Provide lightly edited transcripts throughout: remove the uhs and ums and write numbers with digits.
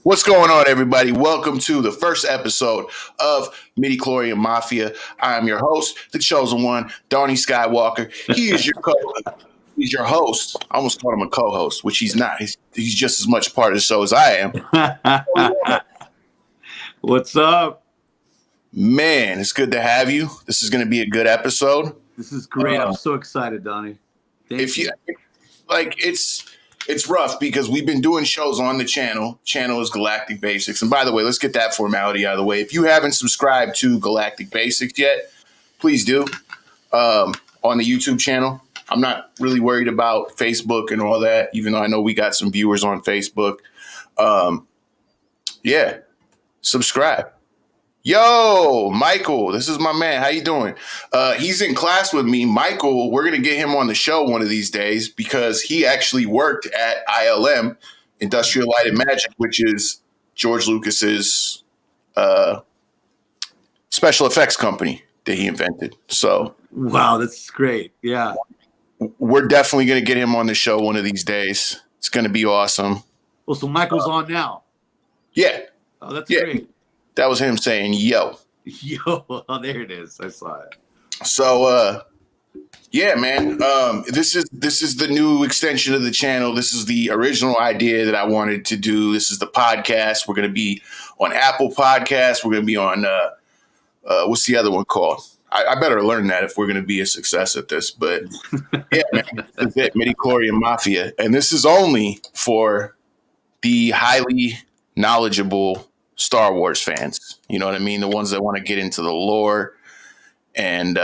What's going on, everybody? Welcome to the first episode of Midichlorian Mafia. I am your host, the chosen one, Donny Skywalker. He is your he's your host. I almost called him a co-host, which he's not. He's just as much part of the show as I am. What's up? Man, it's good to have you. This is going to be a good episode. This is great. I'm so excited, Donny. Thank you. It's rough because we've been doing shows on the channel. Channel is Galactic Basics. And by the way, let's get that formality out of the way. If you haven't subscribed to Galactic Basics yet, please do on the YouTube channel. I'm not really worried about Facebook and all that, even though I know we got some viewers on Facebook. Yeah, subscribe. Yo, Michael, this is my man. How you doing? He's in class with me. Michael, we're going to get him on the show one of these days because he actually worked at ILM, Industrial Light and Magic, which is George Lucas's special effects company that he invented. So, wow, that's great. Yeah. We're definitely going to get him on the show one of these days. It's going to be awesome. Well, so Michael's on now. Yeah. Oh, that's great. That was him saying, yo. Yo, oh, there it is. I saw it. So, yeah, man, this is the new extension of the channel. This is the original idea that I wanted to do. This is the podcast. We're going to be on Apple Podcasts. We're going to be on, what's the other one called? I better learn that if we're going to be a success at this. But, yeah, man, this is it, Midichlorian Mafia. And this is only for the highly knowledgeable Star Wars fans, you know what I mean? The ones that want to get into the lore and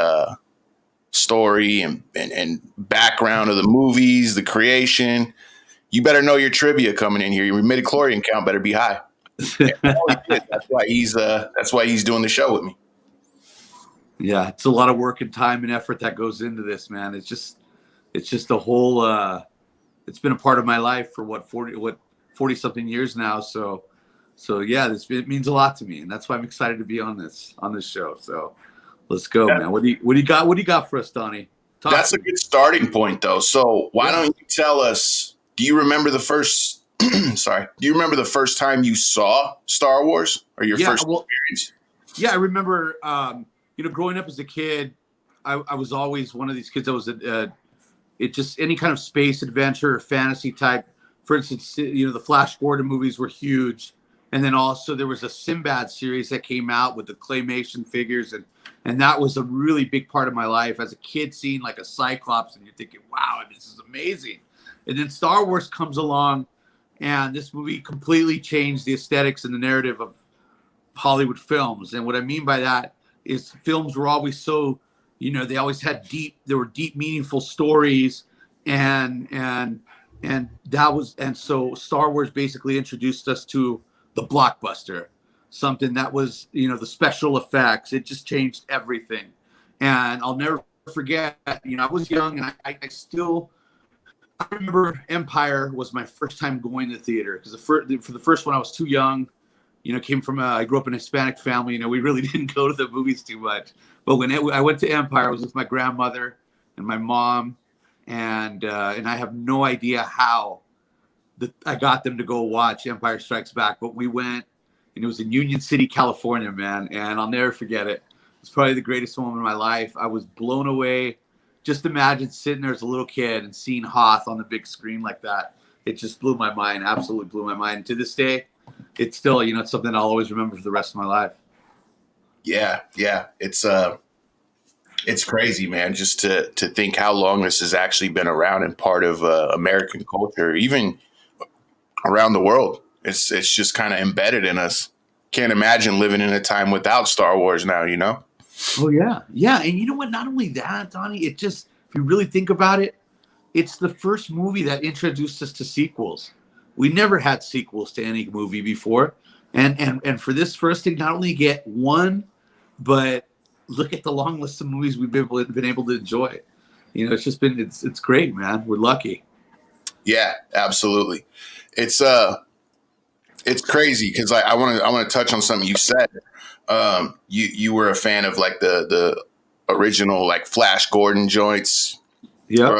story and background of the movies, the creation. You better know your trivia coming in here. Your midichlorian count better be high. That's why he's doing the show with me. Yeah, it's a lot of work and time and effort that goes into this, man. It's just a whole. It's been a part of my life for 40 something years now. So yeah, it means a lot to me, and that's why I'm excited to be on this show. So let's go, man. What do you got for us, Donny? That's a good starting point, though. So why don't you tell us? Do you remember the first? Sorry, do you remember the first time you saw Star Wars or your first experience? Yeah, I remember. Growing up as a kid, I was always one of these kids that was just any kind of space adventure or fantasy type. For instance, the Flash Gordon movies were huge. And then also there was a Sinbad series that came out with the claymation figures. And that was a really big part of my life as a kid, seeing like a Cyclops and you're thinking, wow, this is amazing. And then Star Wars comes along and this movie completely changed the aesthetics and the narrative of Hollywood films. And what I mean by that is films were always so, they always had deep, meaningful stories and so Star Wars basically introduced us to the blockbuster, something that was, the special effects. It just changed everything. And I'll never forget, I was young and I remember Empire was my first time going to the theater because for the first one I was too young. I grew up in a Hispanic family. We really didn't go to the movies too much. But when I went to Empire, I was with my grandmother and my mom, and I have no idea how I got them to go watch Empire Strikes Back. But we went, and it was in Union City, California, man. And I'll never forget it. It's probably the greatest moment of my life. I was blown away. Just imagine sitting there as a little kid and seeing Hoth on the big screen like that. It just blew my mind. Absolutely blew my mind. To this day, it's still, it's something I'll always remember for the rest of my life. Yeah. It's crazy, man, just to think how long this has actually been around and part of American culture, even around the world. It's just kind of embedded in us. Can't imagine living in a time without Star Wars now, Oh, yeah. Yeah. And you know what? Not only that, Donny, it just, if you really think about it, it's the first movie that introduced us to sequels. We never had sequels to any movie before. And for this first thing, not only get one, but look at the long list of movies we've been able to enjoy. It's just been, it's great, man. We're lucky. Yeah, absolutely. It's crazy because I want to touch on something you said. You were a fan of like the original like Flash Gordon joints. Yeah.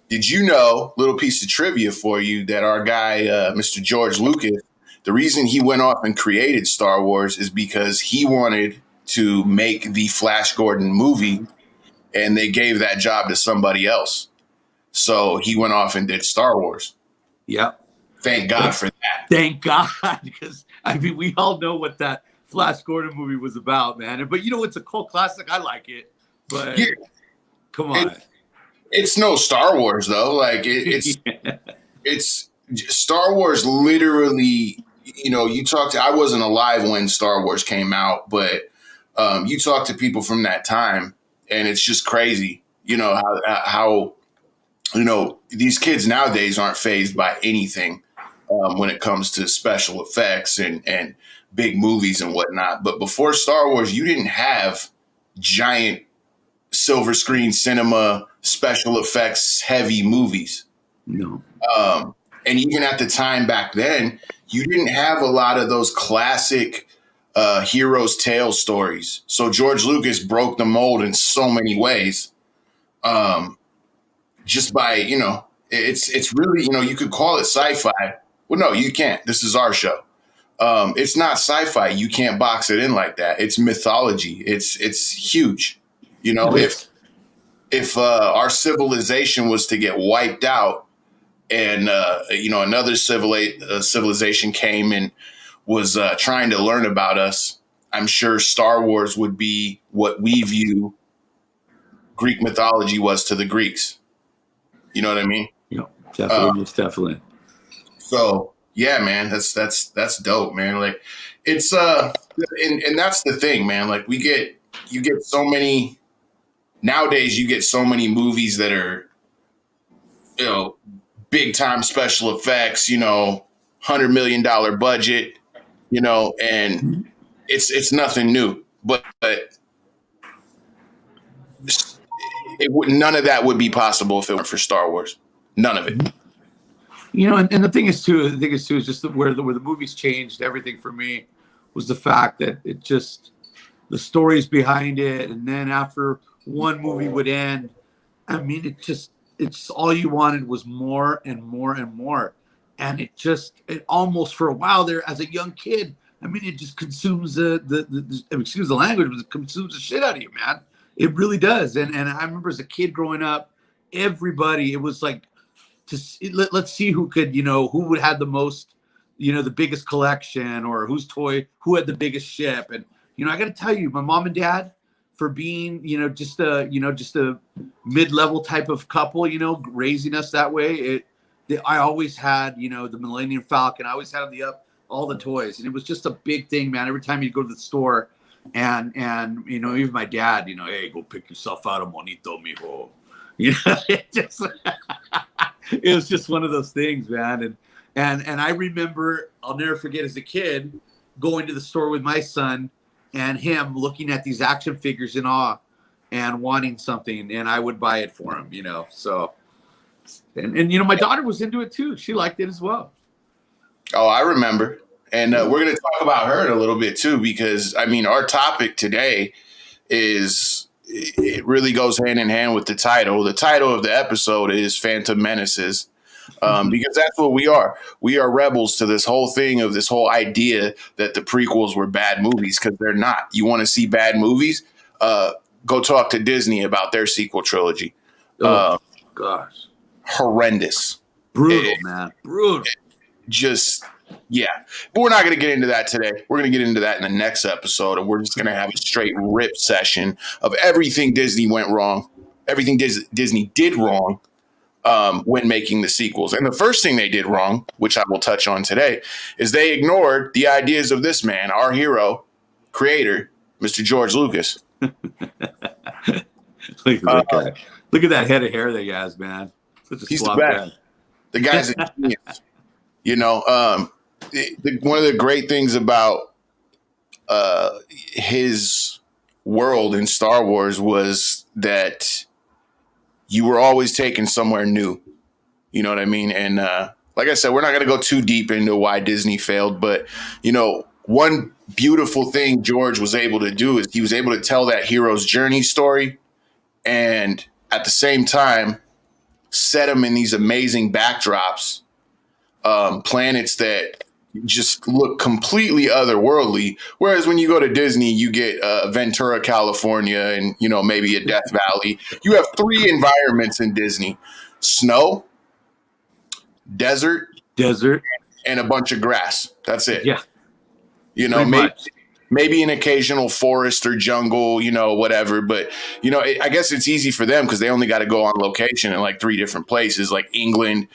Did you know, little piece of trivia for you, that our guy, Mr. George Lucas, The reason he went off and created Star Wars is because he wanted to make the Flash Gordon movie, and they gave that job to somebody else. So he went off and did Star Wars. Yep. Thank God for that. Thank God, because I mean, we all know what that Flash Gordon movie was about, man. But you know, it's a cult classic. I like it, but Yeah. come on. It's no Star Wars though. Like it's it's Star Wars. Literally, you know, I wasn't alive when Star Wars came out, but you talk to people from that time, and it's just crazy. You know how you know these kids nowadays aren't fazed by anything when it comes to special effects and big movies and whatnot. But before Star Wars, you didn't have giant silver screen cinema special effects heavy movies. No. And even at the time back then, you didn't have a lot of those classic heroes' tale stories. So George Lucas broke the mold in so many ways. Just by, you know, it's really, you know, you could call it sci-fi. Well, no, you can't. This is our show. It's not sci-fi. You can't box it in like that. It's mythology. It's huge. You know, if our civilization was to get wiped out, and you know another civilization came and was trying to learn about us, I'm sure Star Wars would be what we view Greek mythology was to the Greeks. You know what I mean? Yeah, definitely, definitely. So yeah, man, that's dope, man. Like it's and that's the thing, man. Like you get so many nowadays. You get so many movies that are, you know, big time special effects. You know, $100 million budget. You know, and it's nothing new, but none of that would be possible if it weren't for Star Wars. None of it. You know, and the thing is too is just where the movies changed everything for me was the fact that it just the stories behind it, and then after one movie would end, I mean, it's all you wanted was more and more and more, and it almost for a while there as a young kid, I mean, it just consumes the excuse the language, but it consumes the shit out of you, man. It really does. And I remember as a kid growing up, everybody, it was like, let's see who could, you know, who would have the most, you know, the biggest collection, or who had the biggest ship. And, you know, I got to tell you, my mom and dad, for being, you know, just a mid-level type of couple, you know, raising us that way. I always had, you know, the Millennium Falcon. I always had all the toys, and it was just a big thing, man. Every time you go to the store, and you know, even my dad, you know, hey, go pick yourself out a monito, mijo. You know, it was just one of those things, man. And I remember, I'll never forget as a kid going to the store with my son and him looking at these action figures in awe and wanting something, and I would buy it for him, you know. So, and you know, my daughter was into it too. She liked it as well. Oh, I remember. And we're going to talk about her in a little bit too, because I mean, our topic today it really goes hand in hand with the title. The title of the episode is Phantom Menaces, because that's what we are. We are rebels to this whole thing of this whole idea that the prequels were bad movies, because they're not. You want to see bad movies? Go talk to Disney about their sequel trilogy. Oh, gosh. Horrendous. Brutal, man. Brutal. Just, yeah. But we're not going to get into that today. We're going to get into that in the next episode, and we're just going to have a straight rip session of everything Disney went wrong, everything Disney did wrong when making the sequels. And the first thing they did wrong, which I will touch on today, is they ignored the ideas of this man, our hero, creator, Mr. George Lucas. Look at that guy. Look at that head of hair that he has, man. He's the best. The guy's a genius. You know, one of the great things about his world in Star Wars was that you were always taken somewhere new. You know what I mean? And like I said, we're not going to go too deep into why Disney failed. But, you know, one beautiful thing George was able to do is he was able to tell that hero's journey story, and at the same time set him in these amazing backdrops. Planets that just look completely otherworldly. Whereas when you go to Disney, you get Ventura, California, and maybe a Death Valley. You have 3 environments in Disney: snow, desert, and a bunch of grass. That's it. Yeah, maybe an occasional forest or jungle, whatever. But I guess it's easy for them because they only got to go on location in like 3 different places, like England,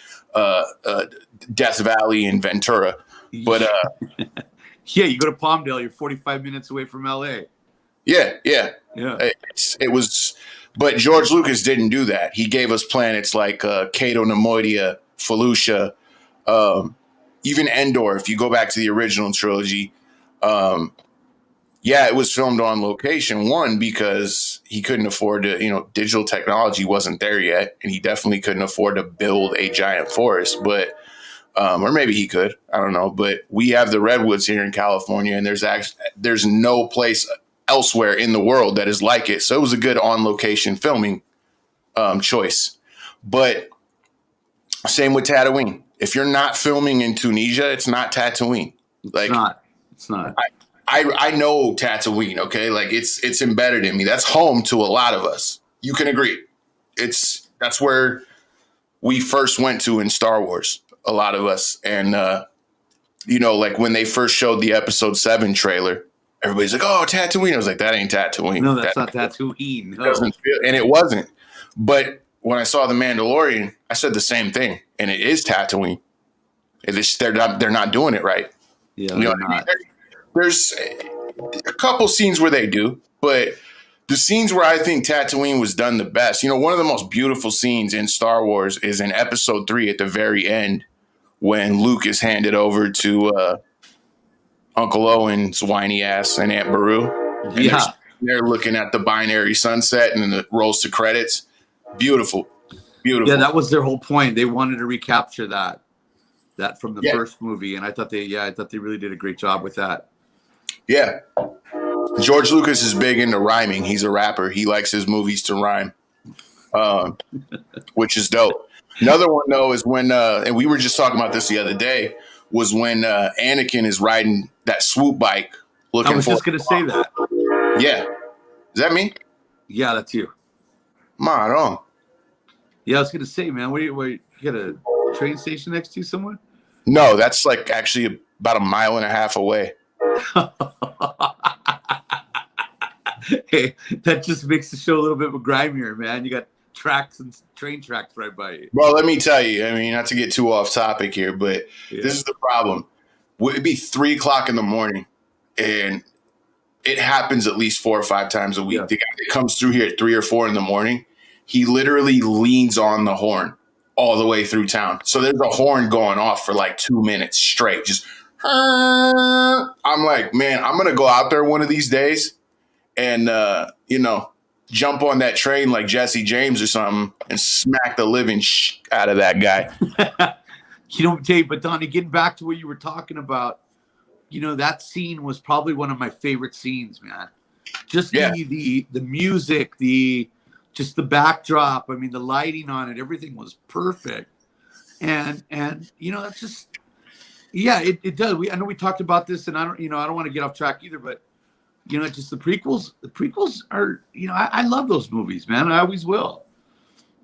Death Valley, and Ventura. But yeah, you go to Palmdale, you're 45 minutes away from LA. Yeah. It was, but George Lucas didn't do that. He gave us planets like Cato Nemoidia, Felucia, even Endor. If you go back to the original trilogy, it was filmed on location. One, because he couldn't afford to, digital technology wasn't there yet, and he definitely couldn't afford to build a giant forest. But or maybe he could, I don't know. But we have the redwoods here in California, and there's no place elsewhere in the world that is like it. So it was a good on location filming choice. But same with Tatooine. If you're not filming in Tunisia, it's not Tatooine. It's not. I know Tatooine, okay? Like it's embedded in me. That's home to a lot of us. You can agree. That's where we first went to in Star Wars, a lot of us. And like when they first showed the episode 7 trailer, everybody's like, "Oh, Tatooine." I was like, "That ain't Tatooine." No, that's not Tatooine. No. And it wasn't. But when I saw The Mandalorian, I said the same thing, and it is Tatooine. They're not doing it right. Yeah, they're not. There's a couple scenes where they do, but the scenes where I think Tatooine was done the best, one of the most beautiful scenes in Star Wars is in episode 3 at the very end when Luke is handed over to Uncle Owen's whiny ass and Aunt Beru. And they're looking at the binary sunset and then it rolls to credits. Beautiful. Yeah, that was their whole point. They wanted to recapture that from the first movie. And I thought they really did a great job with that. Yeah. George Lucas is big into rhyming. He's a rapper. He likes his movies to rhyme, which is dope. Another one, though, is when, and we were just talking about this the other day, was when Anakin is riding that swoop bike. I was just going to say that. Yeah. Is that me? Yeah, that's you. Maron. Yeah, I was going to say, man, where you got a train station next to you somewhere? No, that's like actually about 1.5 miles away. Hey, that just makes the show a little bit grimier, man. You got tracks and train tracks right by you. Well, let me tell you, I mean, not to get too off topic here, but this is the problem. It'd be 3:00 in the morning, and it happens at least 4 or 5 times a week. Yeah. The guy that comes through here at 3 or 4 in the morning, he literally leans on the horn all the way through town. So there's a horn going off for like 2 minutes straight. Just, I'm like, man, I'm going to go out there one of these days and, jump on that train like Jesse James or something and smack the living out of that guy. Dave, but Donnie, getting back to what you were talking about, that scene was probably one of my favorite scenes, man. Just the music, just the backdrop. I mean, the lighting on it, everything was perfect. And that's just, it does. I know we talked about this, and I don't want to get off track either, but just the prequels. The prequels are, I love those movies, man. I always will.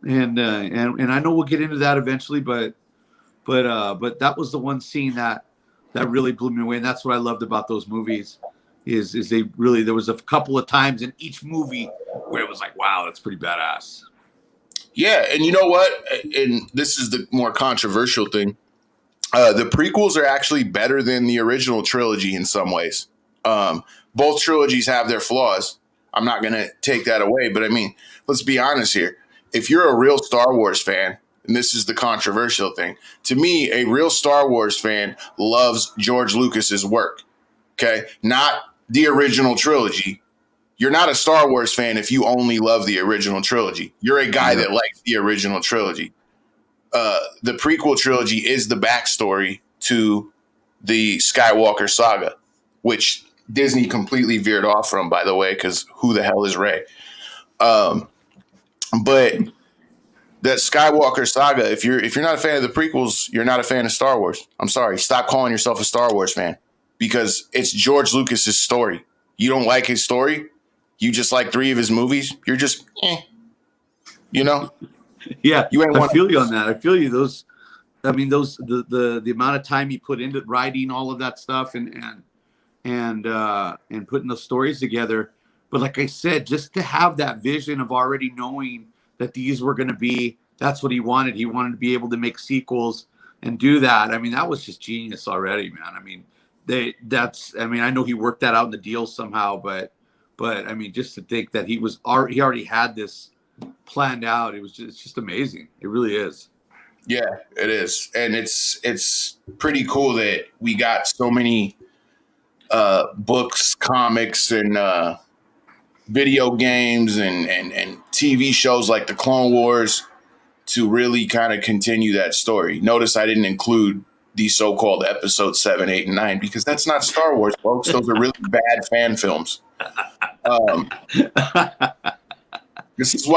And I know we'll get into that eventually, but that was the one scene that really blew me away, and that's what I loved about those movies. Is they really, there was a couple of times in each movie where it was like, wow, that's pretty badass. Yeah, and you know what? And this is the more controversial thing. The prequels are actually better than the original trilogy in some ways. Both trilogies have their flaws. I'm not going to take that away, but I mean, let's be honest here. If you're a real Star Wars fan, and this is the controversial thing, to me, a real Star Wars fan loves George Lucas's work. Okay, not the original trilogy. You're not a Star Wars fan if you only love the original trilogy. You're a guy that likes the original trilogy. The prequel trilogy is the backstory to the Skywalker saga, which Disney completely veered off from, by the way, because who the hell is Rey? But that Skywalker saga. If you're not a fan of the prequels, you're not a fan of Star Wars. I'm sorry. Stop calling yourself a Star Wars fan because it's George Lucas's story. You don't like his story. You just like 3 of his movies. You're just, you know. Yeah, You ain't I one. feel you on that. I feel you. Those, I mean, those the amount of time he put into writing all of that stuff and putting those stories together. But like I said, just to have that vision of already knowing that these were going to be, that's what he wanted. He wanted to be able to make sequels and do that. I mean, that was just genius already, man. I mean, I know he worked that out in the deal somehow, but I mean, just to think that he already had this planned out. It's just amazing. It really is. Yeah, it is. And it's pretty cool that we got so many books, comics, and video games and TV shows like the Clone Wars to really kind of continue that story. Notice I didn't include the so-called episodes 7, 8, and 9 because that's not Star Wars, folks. Those are really bad fan films. This is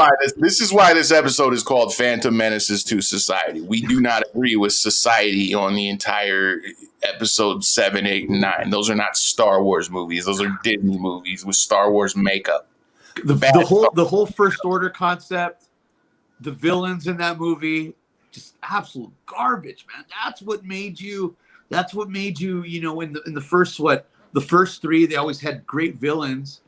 why this episode is called Phantom Menaces to Society. We do not agree with society on the entire episode 7, 8, and 9. Those are not Star Wars movies. Those are Disney movies with Star Wars makeup. The whole First Order concept, the villains in that movie, just absolute garbage, man. That's what made you, you know, in the first 3, they always had great villains.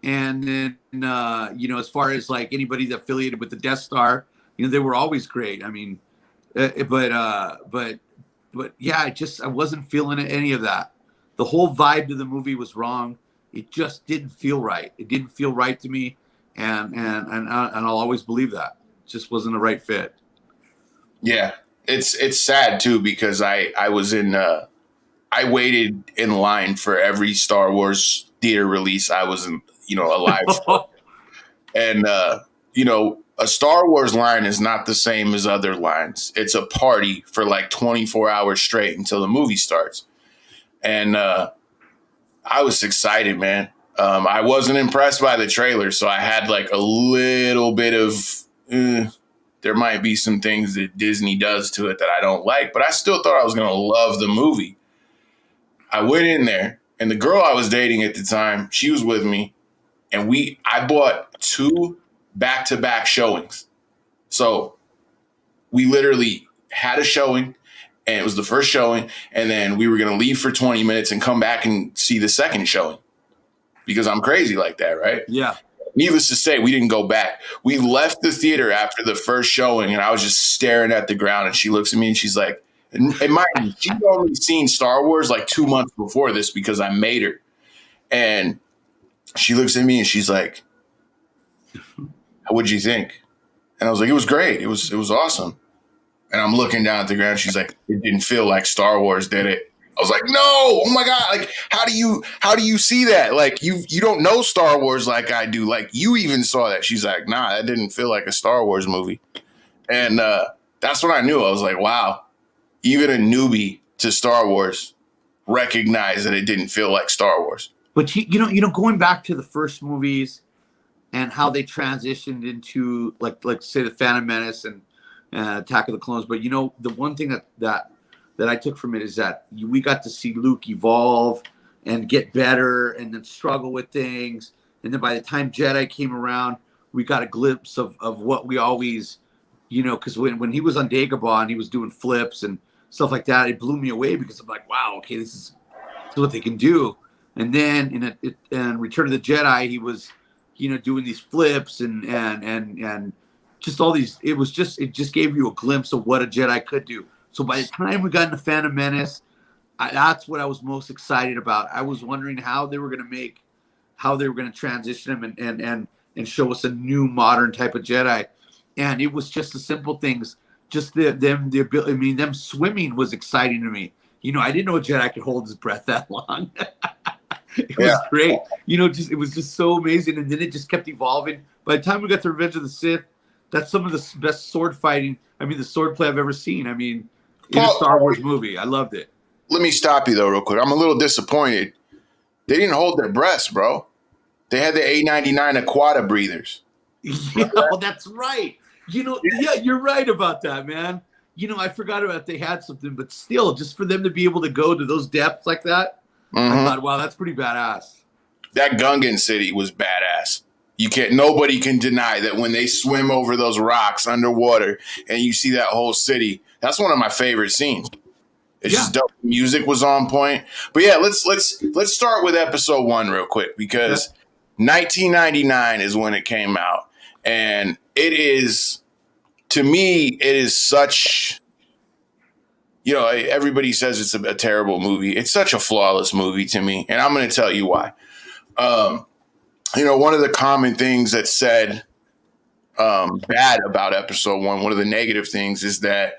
And then, you know, as far as like anybody that affiliated with the Death Star, you know, they were always great. I mean, but yeah, I wasn't feeling any of that. The whole vibe of the movie was wrong. It just didn't feel right. It didn't feel right to me, and I'll always believe that. It just wasn't the right fit. Yeah, it's sad too because I was in I waited in line for every Star Wars theater release I was alive for. And you know, a Star Wars line is not the same as other lines. It's a party for like 24 hours straight until the movie starts. And I was excited, man. I wasn't impressed by the trailer, so I had like a little bit of there might be some things that Disney does to it that I don't like, but I still thought I was going to love the movie. I went in there, and the girl I was dating at the time, she was with me, and I bought 2 back-to-back showings. So we literally had a showing, and it was the first showing, and then we were going to leave for 20 minutes and come back and see the second showing because I'm crazy like that, right? Yeah. Needless to say, we didn't go back. We left the theater after the first showing, and I was just staring at the ground, and she looks at me, and she's like, and mind you, she'd only seen Star Wars like 2 months before this because I made her. And she looks at me, and she's like, what'd you think? And I was like, it was great. It was awesome. And I'm looking down at the ground. She's like, it didn't feel like Star Wars, did it? I was like, no, oh my God. Like, how do you see that? Like, you don't know Star Wars like I do. Like, you even saw that. She's like, nah, that didn't feel like a Star Wars movie. And that's when I knew. I was like, wow, even a newbie to Star Wars recognized that it didn't feel like Star Wars. But you know, going back to the first movies and how they transitioned into like say the Phantom Menace and Attack of the Clones. But you know, the one thing that I took from it is that we got to see Luke evolve and get better and then struggle with things. And then by the time Jedi came around, we got a glimpse of what we always, you know, because when he was on Dagobah and he was doing flips and stuff like that, it blew me away because I'm like, wow, okay, this is what they can do. And then in Return of the Jedi, he was, you know, doing these flips and just all these. It just gave you a glimpse of what a Jedi could do. So by the time we got into Phantom Menace, that's what I was most excited about. I was wondering how they were going to transition him and show us a new modern type of Jedi. And it was just the simple things, just the ability. I mean, them swimming was exciting to me. You know, I didn't know a Jedi could hold his breath that long. It was great. You know, it was just so amazing. And then it just kept evolving. By the time we got to Revenge of the Sith, that's some of the best sword fighting. I mean, the sword play I've ever seen. I mean, in a Star Wars movie. I loved it. Let me stop you, though, real quick. I'm a little disappointed. They didn't hold their breaths, bro. They had the A99 Aquata breathers. Yeah, well, that's right. Yeah, you're right about that, man. I forgot about they had something, but still, just for them to be able to go to those depths like that, I thought, wow, that's pretty badass. That Gungan city was badass. Nobody can deny that when they swim over those rocks underwater and you see that whole city, that's one of my favorite scenes. It's just dope. Music was on point. But yeah, let's start with episode 1 real quick, because 1999 is when it came out. And it is, to me, it is such, everybody says it's a terrible movie. It's such a flawless movie to me. And I'm going to tell you why. One of the common things that's said bad about episode 1, one of the negative things is that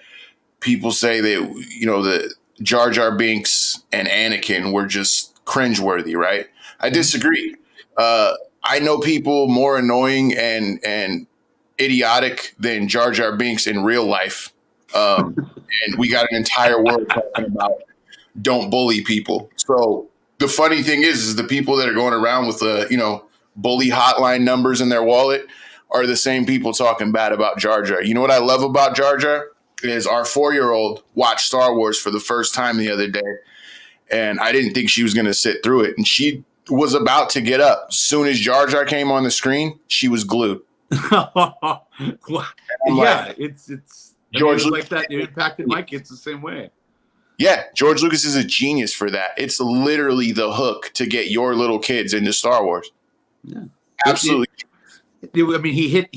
people say that, the Jar Jar Binks and Anakin were just cringeworthy, right? I disagree. I know people more annoying and idiotic than Jar Jar Binks in real life. And we got an entire world talking about don't bully people. So the funny thing is the people that are going around with bully hotline numbers in their wallet are the same people talking bad about Jar Jar. You know what I love about Jar Jar is our 4-year-old watched Star Wars for the first time the other day, and I didn't think she was going to sit through it, and she was about to get up. As soon as Jar Jar came on the screen, she was glued. It's George like that. It impacted my kids the same way. Yeah, George Lucas is a genius for that. It's literally the hook to get your little kids into Star Wars. Yeah, absolutely. He hit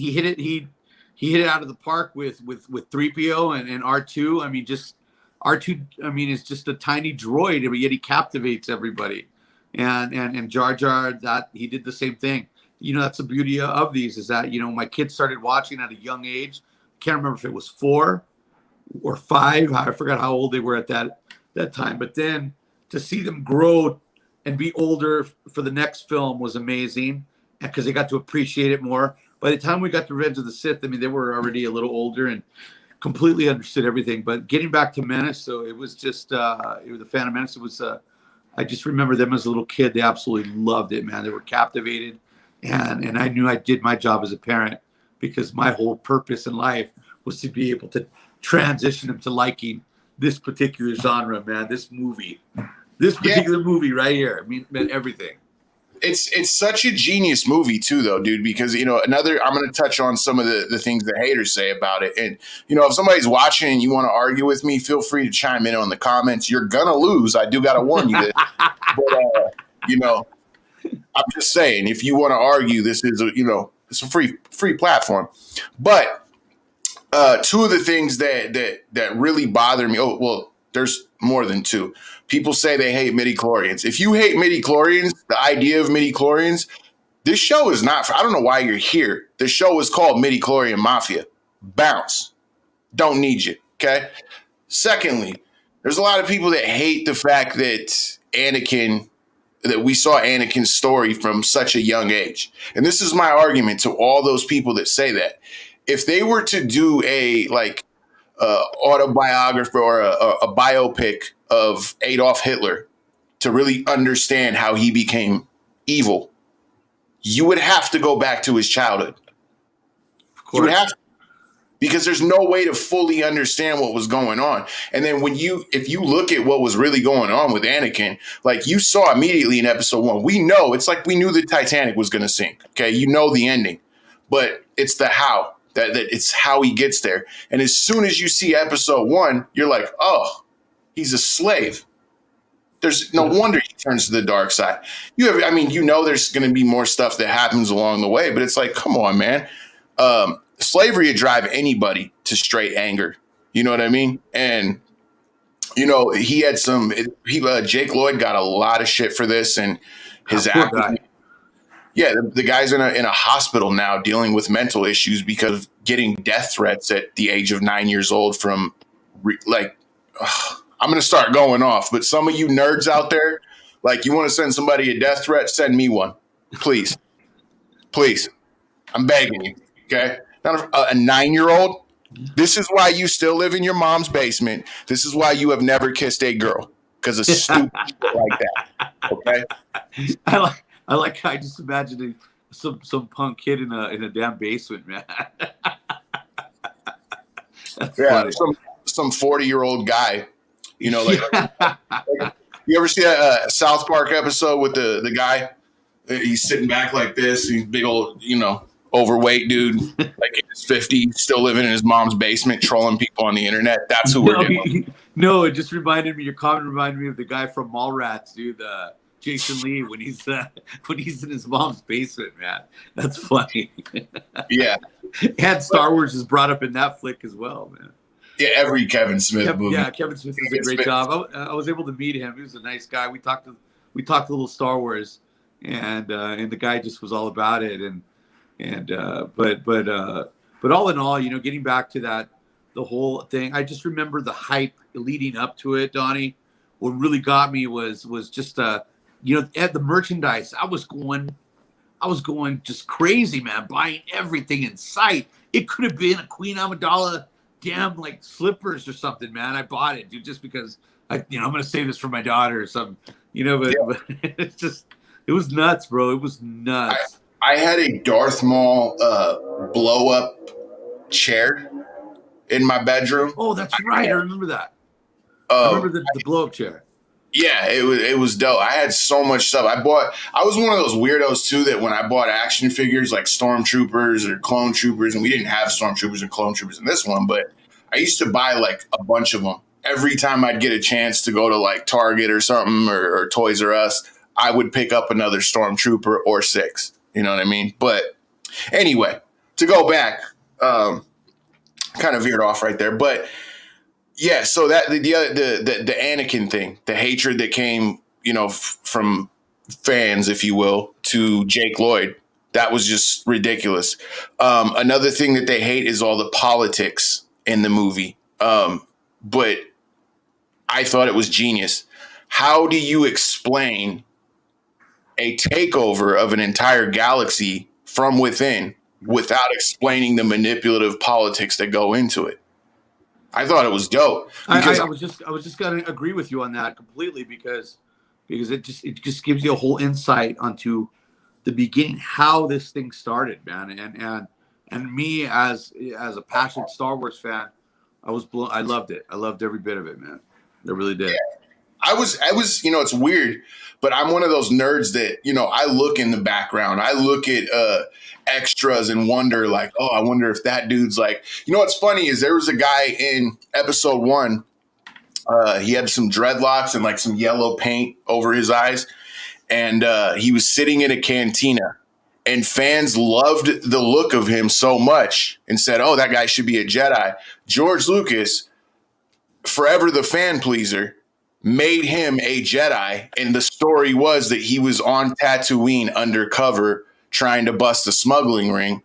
it out of the park with 3PO and R2. I mean, just R2. I mean, it's just a tiny droid, but yet he captivates everybody. And Jar Jar, that he did the same thing. That's the beauty of these, is that my kids started watching at a young age. Can't remember if it was 4 or 5. I forgot how old they were at that time. But then to see them grow and be older for the next film was amazing, because they got to appreciate it more. By the time we got to Revenge of the Sith, I mean, they were already a little older and completely understood everything. But getting back to Menace, so it was just it was the Phantom Menace. It was I just remember them as a little kid. They absolutely loved it, man. They were captivated, and I knew I did my job as a parent, because my whole purpose in life was to be able to transition them to liking this particular genre, man. This particular movie right here, I mean, meant everything. It's such a genius movie too, though, dude, because, I'm going to touch on some of the things that haters say about it. And, if somebody's watching and you want to argue with me, feel free to chime in on the comments. You're going to lose. I do got to warn you. But, I'm just saying, if you want to argue, this is, it's a free platform. But two of the things that really bother me. Oh, well, there's more than two. People say they hate midichlorians. If you hate midichlorians, the idea of midichlorians, this show is not I don't know why you're here. The show is called Midichlorian Mafia. Bounce. Don't need you. Okay. Secondly, there's a lot of people that hate the fact that we saw Anakin's story from such a young age. And this is my argument to all those people that say that. If they were to do a autobiography or a biopic of Adolf Hitler to really understand how he became evil, you would have to go back to his childhood. Of course. You would have to, because there's no way to fully understand what was going on. And then if you look at what was really going on with Anakin, like you saw immediately in episode 1, we know it's like we knew the Titanic was going to sink. Okay, the ending, but it's the how. That it's how he gets there. And as soon as you see episode 1, you're like, oh, he's a slave. There's no wonder he turns to the dark side. There's going to be more stuff that happens along the way, but it's like, come on, man. Slavery would drive anybody to straight anger. You know what I mean? And, he had Jake Lloyd got a lot of shit for this, and his acting. Yeah, the guy's in a hospital now dealing with mental issues because of getting death threats at the age of 9 years old from I'm going to start going off. But some of you nerds out there, like, you want to send somebody a death threat, send me one. Please. Please. I'm begging you. Okay? Not a 9-year-old. This is why you still live in your mom's basement. This is why you have never kissed a girl, because of stupid shit like that. Okay? I just imagining some punk kid in a damn basement, man. That's Yeah, funny. some 40-year-old guy, Yeah. you ever see that South Park episode with the guy? He's sitting back like this. He's big old, overweight dude, like in his 50s, still living in his mom's basement, trolling people on the internet. That's who we're doing. No, it just reminded me. Your comment reminded me of the guy from Mallrats, dude. Jason Lee when he's in his mom's basement, man. That's funny. Yeah. And Star Wars is brought up in that flick as well, man. Yeah, every Kevin Smith movie. Yeah, Kevin Smith does a great job. I was able to meet him. He was a nice guy. We talked a little Star Wars, and the guy just was all about it. But all in all, getting back to the whole thing, I just remember the hype leading up to it, Donnie. What really got me was just at the merchandise. I was going just crazy, man, buying everything in sight. It could have been a Queen Amidala damn like slippers or something, man. I bought it, dude, just because I'm gonna save this for my daughter or something, but it was nuts, bro. It was nuts. I had a Darth Maul blow up chair in my bedroom. Oh, that's right. I remember that. I remember the blow up chair. Yeah, it was dope. I had so much stuff. I was one of those weirdos too that when I bought action figures like Stormtroopers or Clone Troopers, and we didn't have Stormtroopers and Clone Troopers in this one, but I used to buy like a bunch of them. Every time I'd get a chance to go to like Target or something or Toys R Us, I would pick up another Stormtrooper or 6. You know what I mean? But anyway, to go back, kind of veered off right there, but yeah, so that the Anakin thing, the hatred that came, from fans, if you will, to Jake Lloyd, that was just ridiculous. Another thing that they hate is all the politics in the movie. But I thought it was genius. How do you explain a takeover of an entire galaxy from within without explaining the manipulative politics that go into it? I thought it was dope. I was just gonna agree with you on that completely because it just gives you a whole insight onto the beginning, how this thing started, man. And me as a passionate Star Wars fan, I loved it. I loved every bit of it, man. I really did. Yeah. I was, it's weird, but I'm one of those nerds that, I look in the background. I look at extras and wonder like, oh, I wonder if that dude's like, what's funny is there was a guy in episode 1. He had some dreadlocks and like some yellow paint over his eyes. And he was sitting in a cantina and fans loved the look of him so much and said, oh, that guy should be a Jedi. George Lucas, forever the fan pleaser, made him a Jedi, and the story was that he was on Tatooine undercover trying to bust a smuggling ring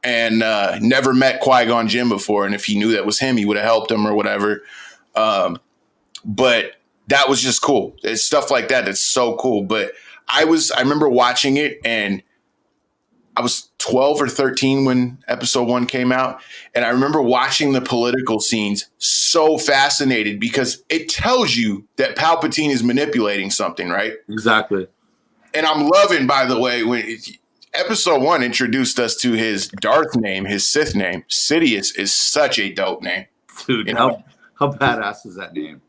and never met Qui-Gon Jinn before, and if he knew that was him, he would have helped him or whatever. But that was just cool. It's stuff like that that's so cool. But I remember watching it, and I was 12 or 13 when episode 1 came out. And I remember watching the political scenes so fascinated because it tells you that Palpatine is manipulating something, right? Exactly. And I'm loving, by the way, when episode 1 introduced us to his Darth name, his Sith name. Sidious is such a dope name. Dude, how badass is that name?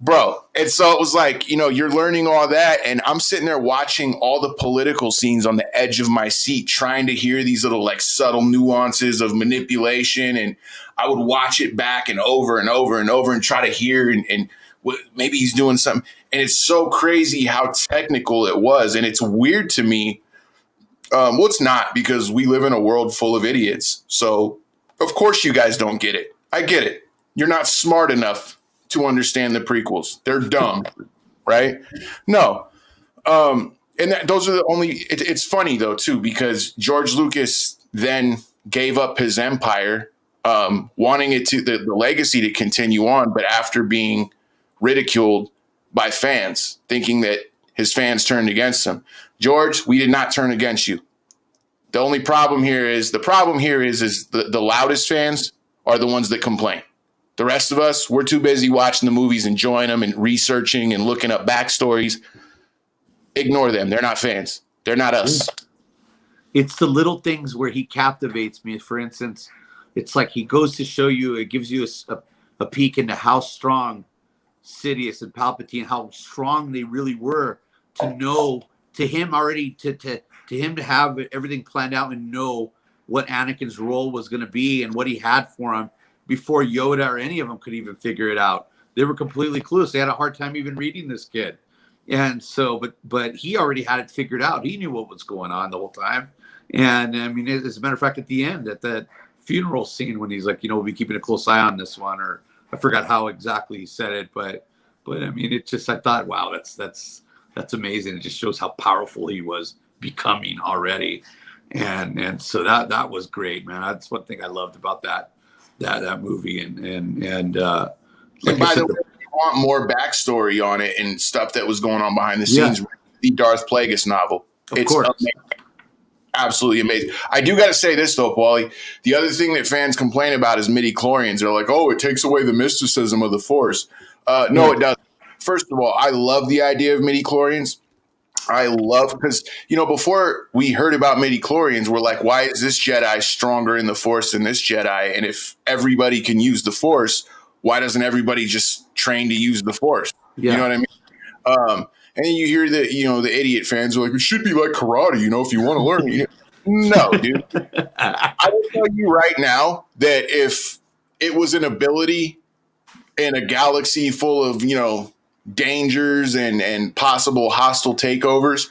Bro, and so it was like, you're learning all that, and I'm sitting there watching all the political scenes on the edge of my seat, trying to hear these little like subtle nuances of manipulation, and I would watch it back and over and over and over and try to hear and maybe he's doing something. And it's so crazy how technical it was, and it's weird to me. Well, it's not, because we live in a world full of idiots. So of course you guys don't get it. I get it. You're not smart enough to understand the prequels. They're dumb, right? No. And those are the only, it's funny though, too, because George Lucas then gave up his empire, wanting it to, the legacy to continue on, but after being ridiculed by fans, thinking that his fans turned against him. George, we did not turn against you. The only problem here is the loudest fans are the ones that complain. The rest of us, we're too busy watching the movies, enjoying them and researching and looking up backstories. Ignore them. They're not fans. They're not us. It's the little things where he captivates me. For instance, it's like he goes to show you, it gives you a peek into how strong Sidious and Palpatine, how strong they really were, to know, to him already, to him to have everything planned out and know what Anakin's role was going to be and what he had for him before Yoda or any of them could even figure it out. They were completely clueless. They had a hard time even reading this kid. And so, but he already had it figured out. He knew what was going on the whole time. And I mean, as a matter of fact, at the end, at the funeral scene, when he's like, we'll be keeping a close eye on this one, or I forgot how exactly he said it, but I mean, it just, I thought, wow, that's amazing. It just shows how powerful he was becoming already. And so that was great, man. That's one thing I loved about that movie. And by the way, if you want more backstory on it and stuff that was going on behind the scenes, the Darth Plagueis novel. It's amazing. Absolutely amazing. I do got to say this though, Paulie. The other thing that fans complain about is midichlorians. They're like, oh, it takes away the mysticism of the Force. No, it doesn't. First of all, I love the idea of midichlorians. I love, because, before we heard about midichlorians, we're like, why is this Jedi stronger in the Force than this Jedi? And if everybody can use the Force, why doesn't everybody just train to use the Force? Yeah. You know what I mean? And then you hear the, the idiot fans are like, it should be like karate, if you want to learn. No, dude. I will tell you right now that if it was an ability in a galaxy full of, dangers and possible hostile takeovers,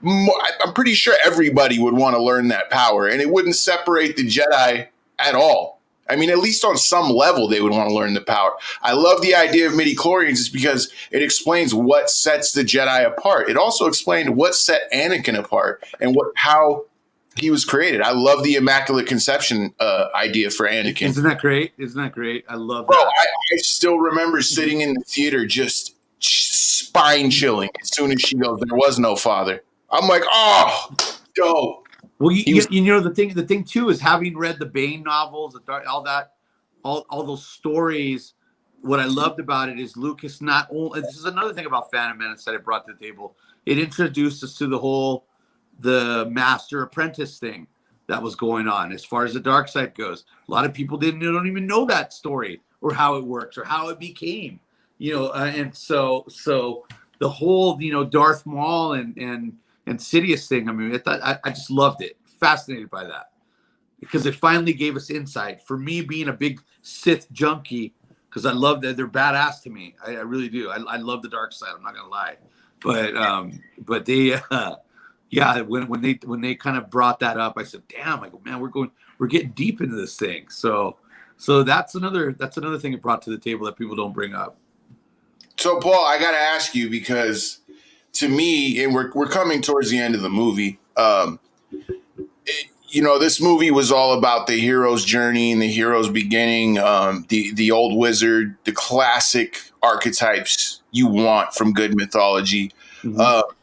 I'm pretty sure everybody would want to learn that power, and it wouldn't separate the Jedi at all. I mean, at least on some level, they would want to learn the power. I love the idea of midichlorians is because it explains what sets the Jedi apart. It also explained what set Anakin apart and how he was created. I love the Immaculate Conception idea for Anakin. Isn't that great? I love that. Bro, I still remember sitting in the theater just spine chilling as soon as she goes, there was no father. I'm like, oh, dope. Well, the thing too is, having read the Bane novels, all those stories. What I loved about it is Lucas not only. This is another thing about Phantom Menace that it brought to the table. It introduced us to the master apprentice thing that was going on as far as the dark side goes. A lot of people don't even know that story or how it works or how it became. And so the whole Darth Maul and Sidious thing. I mean, I just loved it. Fascinated by that, because it finally gave us insight. For me, being a big Sith junkie, because I love that they're badass to me. I really do. I love the dark side. I'm not gonna lie, but they, when they kind of brought that up, I said, damn, I go, man, we're getting deep into this thing. So that's another thing it brought to the table that people don't bring up. So, Paul, I got to ask you, because to me, and we're coming towards the end of the movie, this movie was all about the hero's journey and the hero's beginning, the old wizard, the classic archetypes you want from good mythology. Mm-hmm.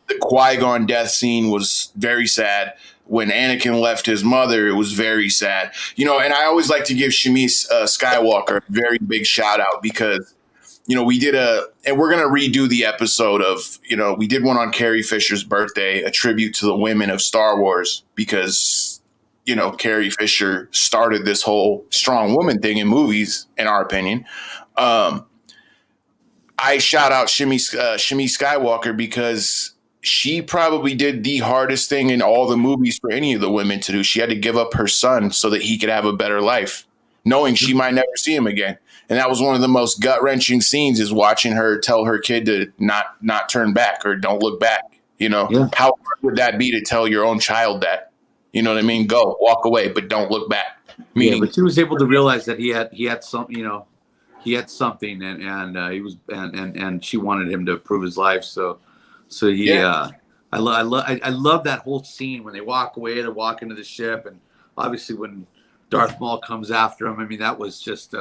The Qui-Gon death scene was very sad. When Anakin left his mother, it was very sad. And I always like to give Shmi Skywalker a very big shout out, because we did and we're going to redo the episode of, we did one on Carrie Fisher's birthday, a tribute to the women of Star Wars, because, Carrie Fisher started this whole strong woman thing in movies, in our opinion. I shout out Shmi Skywalker because she probably did the hardest thing in all the movies for any of the women to do. She had to give up her son so that he could have a better life, knowing she might never see him again. And that was one of the most gut-wrenching scenes, is watching her tell her kid to not turn back or don't look back. How hard would that be to tell your own child that? You know what I mean? Go, walk away, but don't look back. Meaning, but she was able to realize that he had something, he had something, and he was, and she wanted him to improve his life. So he, I love that whole scene when they walk away, they walk into the ship, and obviously when Darth Maul comes after him. I mean, that was just.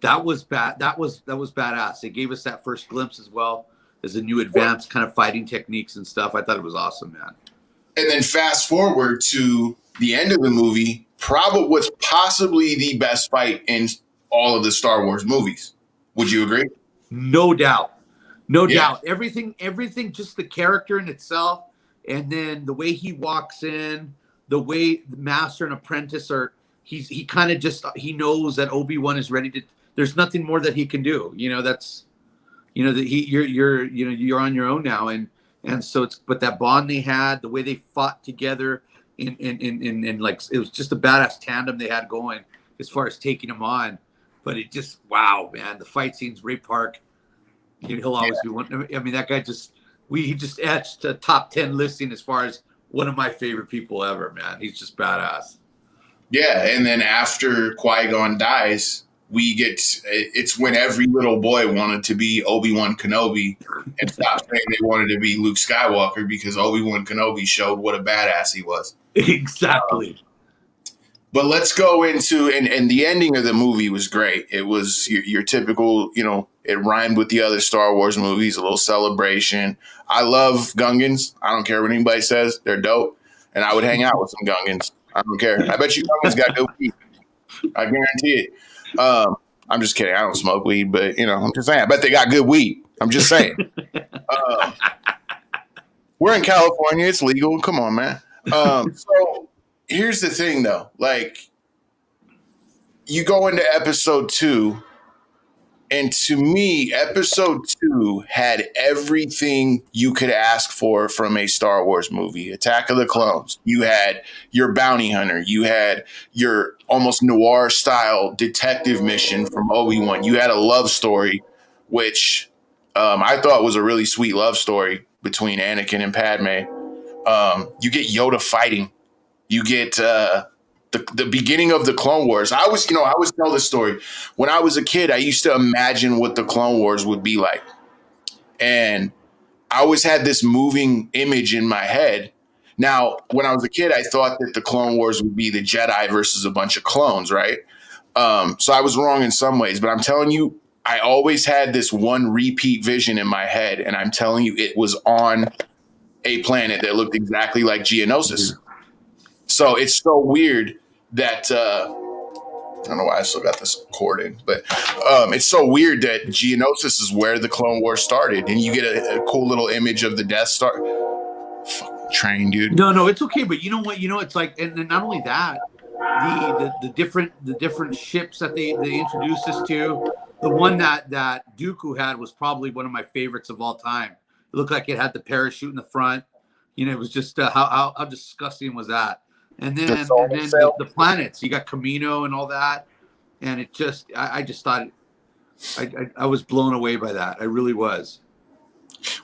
That was bad. That was badass. It gave us that first glimpse as well as the new advanced kind of fighting techniques and stuff. I thought it was awesome, man. And then fast forward to the end of the movie, probably what's possibly the best fight in all of the Star Wars movies. Would you agree? No doubt. No doubt. Everything, just the character in itself, and then the way he walks in, the way the master and apprentice are he kind of just he knows that Obi-Wan is ready to. There's nothing more that he can do. That's that you're on your own now, and so it's but that bond they had, the way they fought together, in like it was just a badass tandem they had going as far as taking him on. But it just wow, man, the fight scenes, Ray Park, he'll always be one. I mean, that guy he just etched a top 10 listing as far as one of my favorite people ever, man. He's just badass. Yeah, and then after Qui-Gon dies, it's when every little boy wanted to be Obi-Wan Kenobi and stopped saying they wanted to be Luke Skywalker because Obi-Wan Kenobi showed what a badass he was. Exactly. But let's go into and the ending of the movie was great. It was your typical, it rhymed with the other Star Wars movies, a little celebration. I love Gungans. I don't care what anybody says. They're dope. And I would hang out with some Gungans. I don't care. I bet you Gungans got good weed. I guarantee it. I'm just kidding. I don't smoke weed, but I'm just saying. I bet they got good weed. I'm just saying. We're in California. It's legal. Come on, man. So here's the thing, though. Like, you go into episode 2, and to me, episode 2 had everything you could ask for from a Star Wars movie. Attack of the Clones. You had your bounty hunter. You had your almost noir-style detective mission from Obi-Wan. You had a love story, which I thought was a really sweet love story between Anakin and Padme. You get Yoda fighting. You get the beginning of the Clone Wars. I always tell this story. When I was a kid, I used to imagine what the Clone Wars would be like. And I always had this moving image in my head. Now, when I was a kid, I thought that the Clone Wars would be the Jedi versus a bunch of clones, right? So I was wrong in some ways, but I'm telling you, I always had this one repeat vision in my head, and I'm telling you, it was on a planet that looked exactly like Geonosis. So it's so weird that I don't know why I still got this cord in, but it's so weird that Geonosis is where the Clone Wars started, and you get a cool little image of the Death Star. Fucking train, dude. No, it's okay. But you know what? It's like, and not only that, the different ships that they introduced us to. The one that Dooku had was probably one of my favorites of all time. It looked like it had the parachute in the front. It was just how disgusting was that? And then the planets. You got Camino and all that, and it just I just thought I was blown away by that. I really was.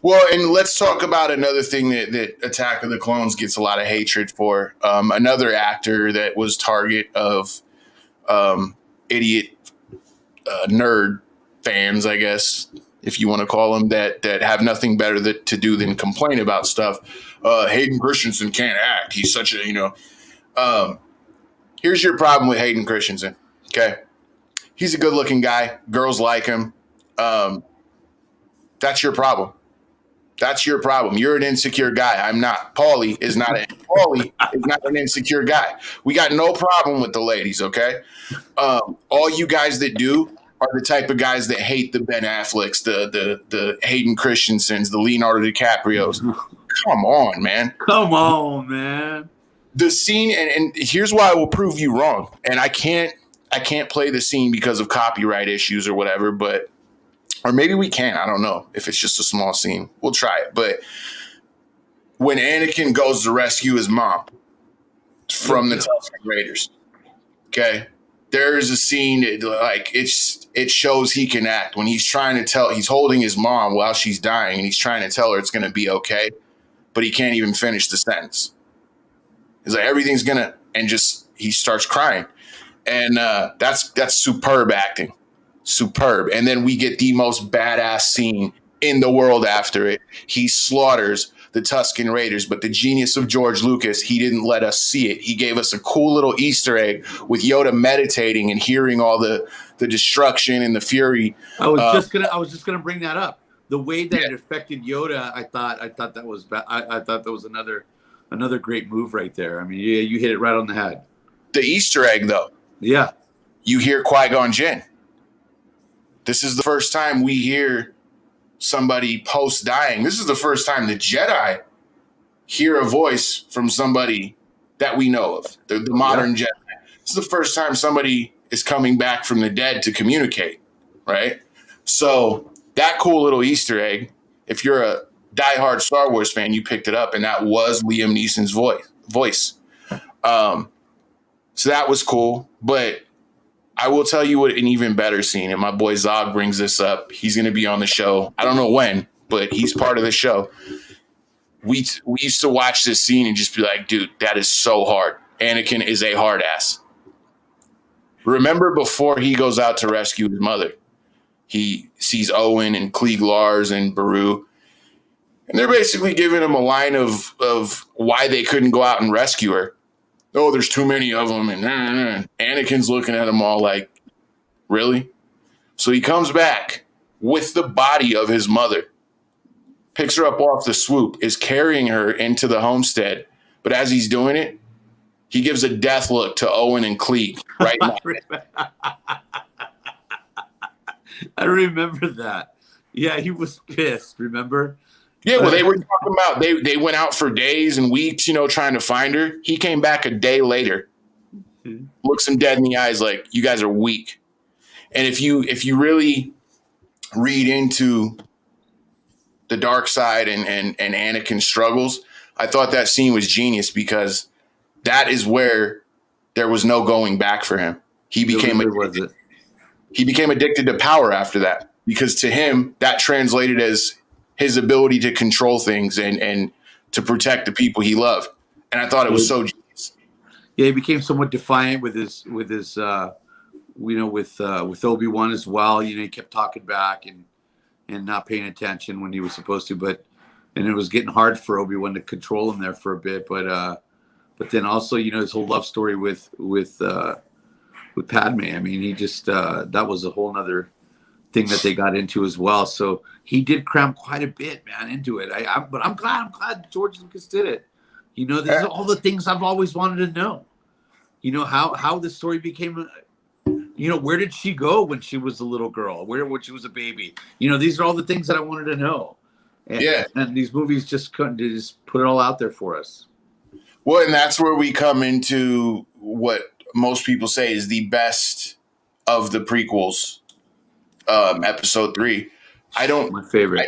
Well, and let's talk about another thing that Attack of the Clones gets a lot of hatred for. Another actor that was target of idiot nerd fans, I guess, if you want to call them, that have nothing better to do than complain about stuff. Hayden Christensen can't act. He's such a, here's your problem with Hayden Christensen. Okay. He's a good looking guy. Girls like him. That's your problem. That's your problem. You're an insecure guy. I'm not. Pauli is not an insecure guy. We got no problem with the ladies, okay? All you guys that do are the type of guys that hate the Ben Afflecks, the Hayden Christensens, the Leonardo DiCaprios. Come on, man. Come on, man. The scene, and here's why I will prove you wrong. And I can't play the scene because of copyright issues or whatever, or maybe we can. I don't know if it's just a small scene. We'll try it. But when Anakin goes to rescue his mom from the Tusken Raiders, okay, there is a scene that, like, it shows he can act when he's he's holding his mom while she's dying, and he's trying to tell her it's going to be okay, but he can't even finish the sentence. He's like, everything's gonna, and just he starts crying, and that's superb acting. Superb. And then we get the most badass scene in the world after it. He slaughters the Tusken Raiders, but the genius of George Lucas, he didn't let us see it. He gave us a cool little Easter egg with Yoda meditating and hearing all the destruction and the fury. I was just gonna bring that up. The way that it affected Yoda, I thought that was I thought that was another great move right there. I mean, yeah, you hit it right on the head. The Easter egg, though. Yeah. You hear Qui-Gon Jinn. This is the first time we hear somebody post-dying. This is the first time the Jedi hear a voice from somebody that we know of, the modern Jedi. This is the first time somebody is coming back from the dead to communicate, right? So that cool little Easter egg, if you're a diehard Star Wars fan, you picked it up, and that was Liam Neeson's voice. So that was cool. But I will tell you what an even better scene, and my boy Zog brings this up. He's going to be on the show. I don't know when, but he's part of the show. We used to watch this scene and just be like, dude, that is so hard. Anakin is a hard ass. Remember before he goes out to rescue his mother, he sees Owen and Klieg Lars and Beru, and they're basically giving him a line of why they couldn't go out and rescue her. Oh, there's too many of them. And Anakin's looking at them all like, really? So he comes back with the body of his mother, picks her up off the swoop, is carrying her into the homestead. But as he's doing it, he gives a death look to Owen and Klieg. Right now. I remember that. Yeah, he was pissed, remember? Yeah, well, they were talking about they went out for days and weeks, trying to find her. He came back a day later, looks him dead in the eyes like, you guys are weak. And if you really read into the dark side and Anakin's struggles, I thought that scene was genius because that is where there was no going back for him. He became addicted to power after that, because to him that translated as his ability to control things and to protect the people he loved. And I thought it was so genius. Yeah, he became somewhat defiant with his with Obi-Wan as well. He kept talking back and not paying attention when he was supposed to, and it was getting hard for Obi-Wan to control him there for a bit. But then also, his whole love story with Padme. I mean, he just that was a whole nother thing that they got into as well. So he did cram quite a bit, man, into it. But I'm glad George Lucas did it. These are all the things I've always wanted to know. How the story became. Where did she go when she was a little girl? When she was a baby? These are all the things that I wanted to know. And these movies just put it all out there for us. Well, and that's where we come into what most people say is the best of the prequels. Episode 3. My favorite.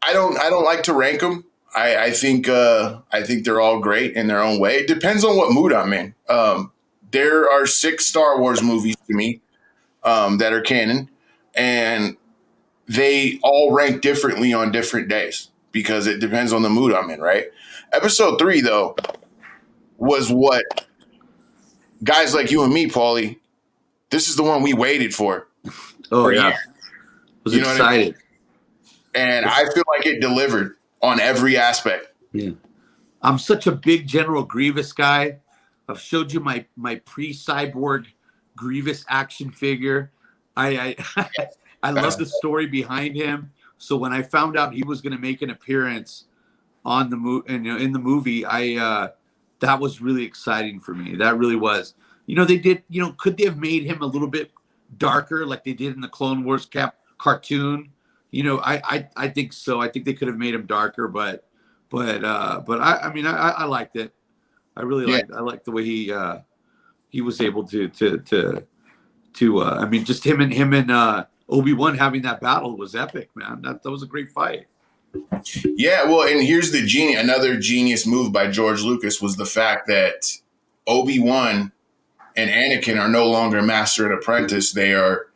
I don't like to rank them. I think they're all great in their own way. It depends on what mood I'm in. There are 6 Star Wars movies to me that are canon, and they all rank differently on different days because it depends on the mood I'm in, right? Episode 3, though, was what guys like you and me, Paulie, this is the one we waited for. Oh, yeah. I was excited. I mean? And I feel like it delivered on every aspect. Yeah. I'm such a big General Grievous guy. I've showed you my pre-cyborg Grievous action figure. I love the story behind him. So when I found out he was going to make an appearance on the in the movie, that was really exciting for me. That really was. They did. Could they have made him a little bit darker like they did in the Clone Wars cartoon? I think so. I think they could have made him darker, but I mean I liked it. I really liked. I liked the way he was able to I mean, just him and Obi-Wan having that battle was epic, man. That was a great fight. Yeah, well, and here's another genius move by George Lucas was the fact that Obi-Wan and Anakin are no longer master and apprentice. They are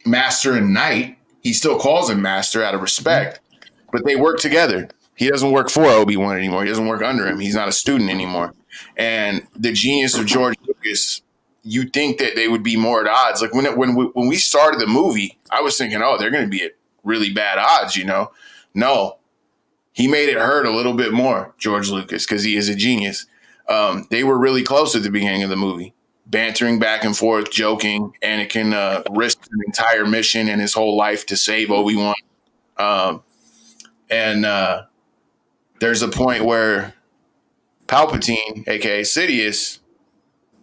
master and knight. He still calls him master out of respect, but they work together. He doesn't work for Obi-Wan anymore. He doesn't work under him. He's not a student anymore. And the genius of George Lucas, you'd think that they would be more at odds. Like when we started the movie, I was thinking, oh, they're going to be at really bad odds, No, he made it hurt a little bit more, George Lucas, because he is a genius. They were really close at the beginning of the movie, bantering back and forth, joking. Anakin risked an entire mission and his whole life to save Obi-Wan. There's a point where Palpatine, a.k.a. Sidious,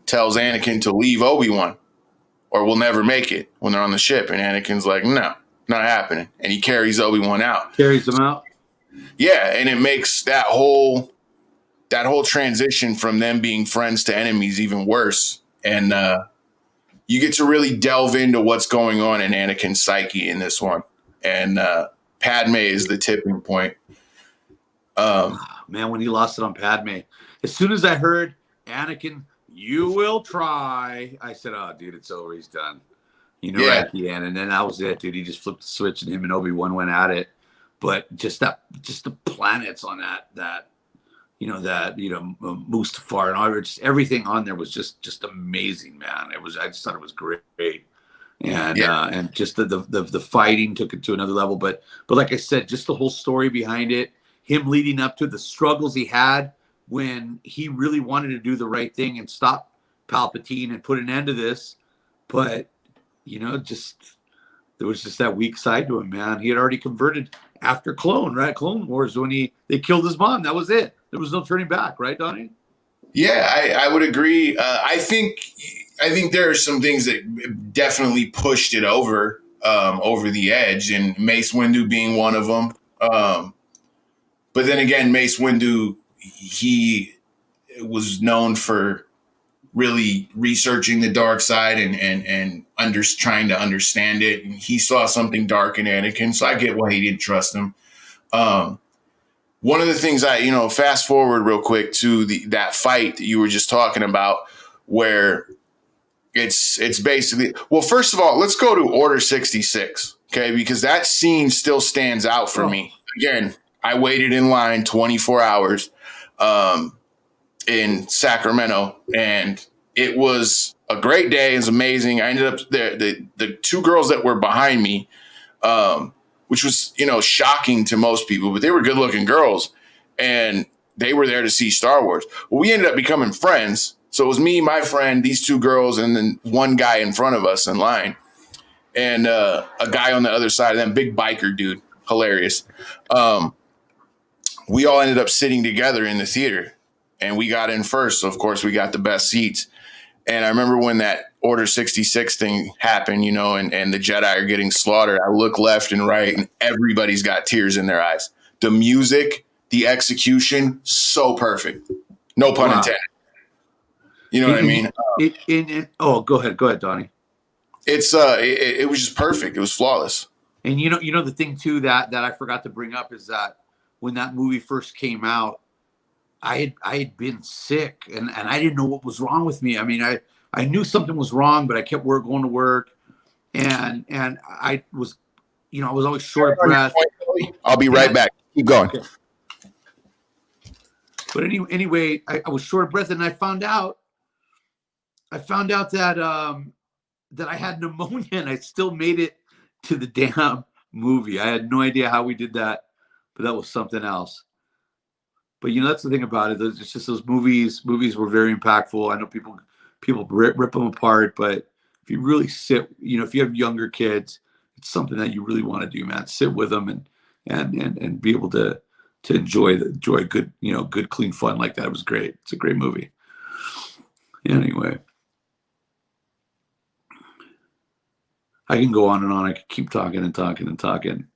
tells Anakin to leave Obi-Wan or we'll never make it when they're on the ship. And Anakin's like, no, not happening. And he carries Obi-Wan out. Carries him out? Yeah, and it makes that whole that whole transition from them being friends to enemies even worse. And you get to really delve into what's going on in Anakin's psyche in this one. And Padme is the tipping point. Man, when he lost it on Padme, as soon as I heard Anakin, you will try, I said, oh, dude, it's over. He's done. Right at the end. And then that was it, dude. He just flipped the switch and him and Obi-Wan went at it. But just the planets on that Mustafar and all, just everything on there was just amazing, man. I just thought it was great. And and just the fighting took it to another level. But like I said, just the whole story behind it, him leading up to the struggles he had when he really wanted to do the right thing and stop Palpatine and put an end to this. But, there was just that weak side to him, man. He had already converted after Clone Wars when they killed his mom. That was it. There was no turning back, right, Donnie? Yeah, I would agree. I think there are some things that definitely pushed it over the edge, and Mace Windu being one of them. But then again, Mace Windu, he was known for really researching the dark side and trying to understand it. And he saw something dark in Anakin, so I get why he didn't trust him. One of the things fast forward real quick to that fight that you were just talking about, where it's basically, well, first of all, let's go to Order 66, okay? Because that scene still stands out for me. Again, I waited in line 24 hours in Sacramento, and it was a great day. It was amazing. I ended up there. The two girls that were behind me, which was, shocking to most people, but they were good looking girls and they were there to see Star Wars. Well, we ended up becoming friends. So it was me, my friend, these two girls, and then one guy in front of us in line, and a guy on the other side of them, big biker dude, hilarious. We all ended up sitting together in the theater, and we got in first. So of course we got the best seats. And I remember when that Order 66 thing happened, and the Jedi are getting slaughtered, I look left and right, and everybody's got tears in their eyes. The music, the execution, so perfect. No pun intended. You know what I mean? Go ahead, Donnie. It was just perfect. It was flawless. And the thing too that I forgot to bring up is that when that movie first came out, I had been sick and I didn't know what was wrong with me. I mean, I knew something was wrong, but I kept going to work, and I was, I was always short of breath. I'll be right back. Keep going. Okay. But anyway, I was short of breath, and I found out that that I had pneumonia, and I still made it to the damn movie. I had no idea how we did that, but that was something else. But that's the thing about it. It's just those movies. Movies were very impactful. I know people rip them apart, but if you really sit, if you have younger kids, it's something that you really want to do, man. Sit with them and be able to enjoy good, good clean fun like that. It was great. It's a great movie. Anyway, I can go on and on. I could keep talking and talking and talking.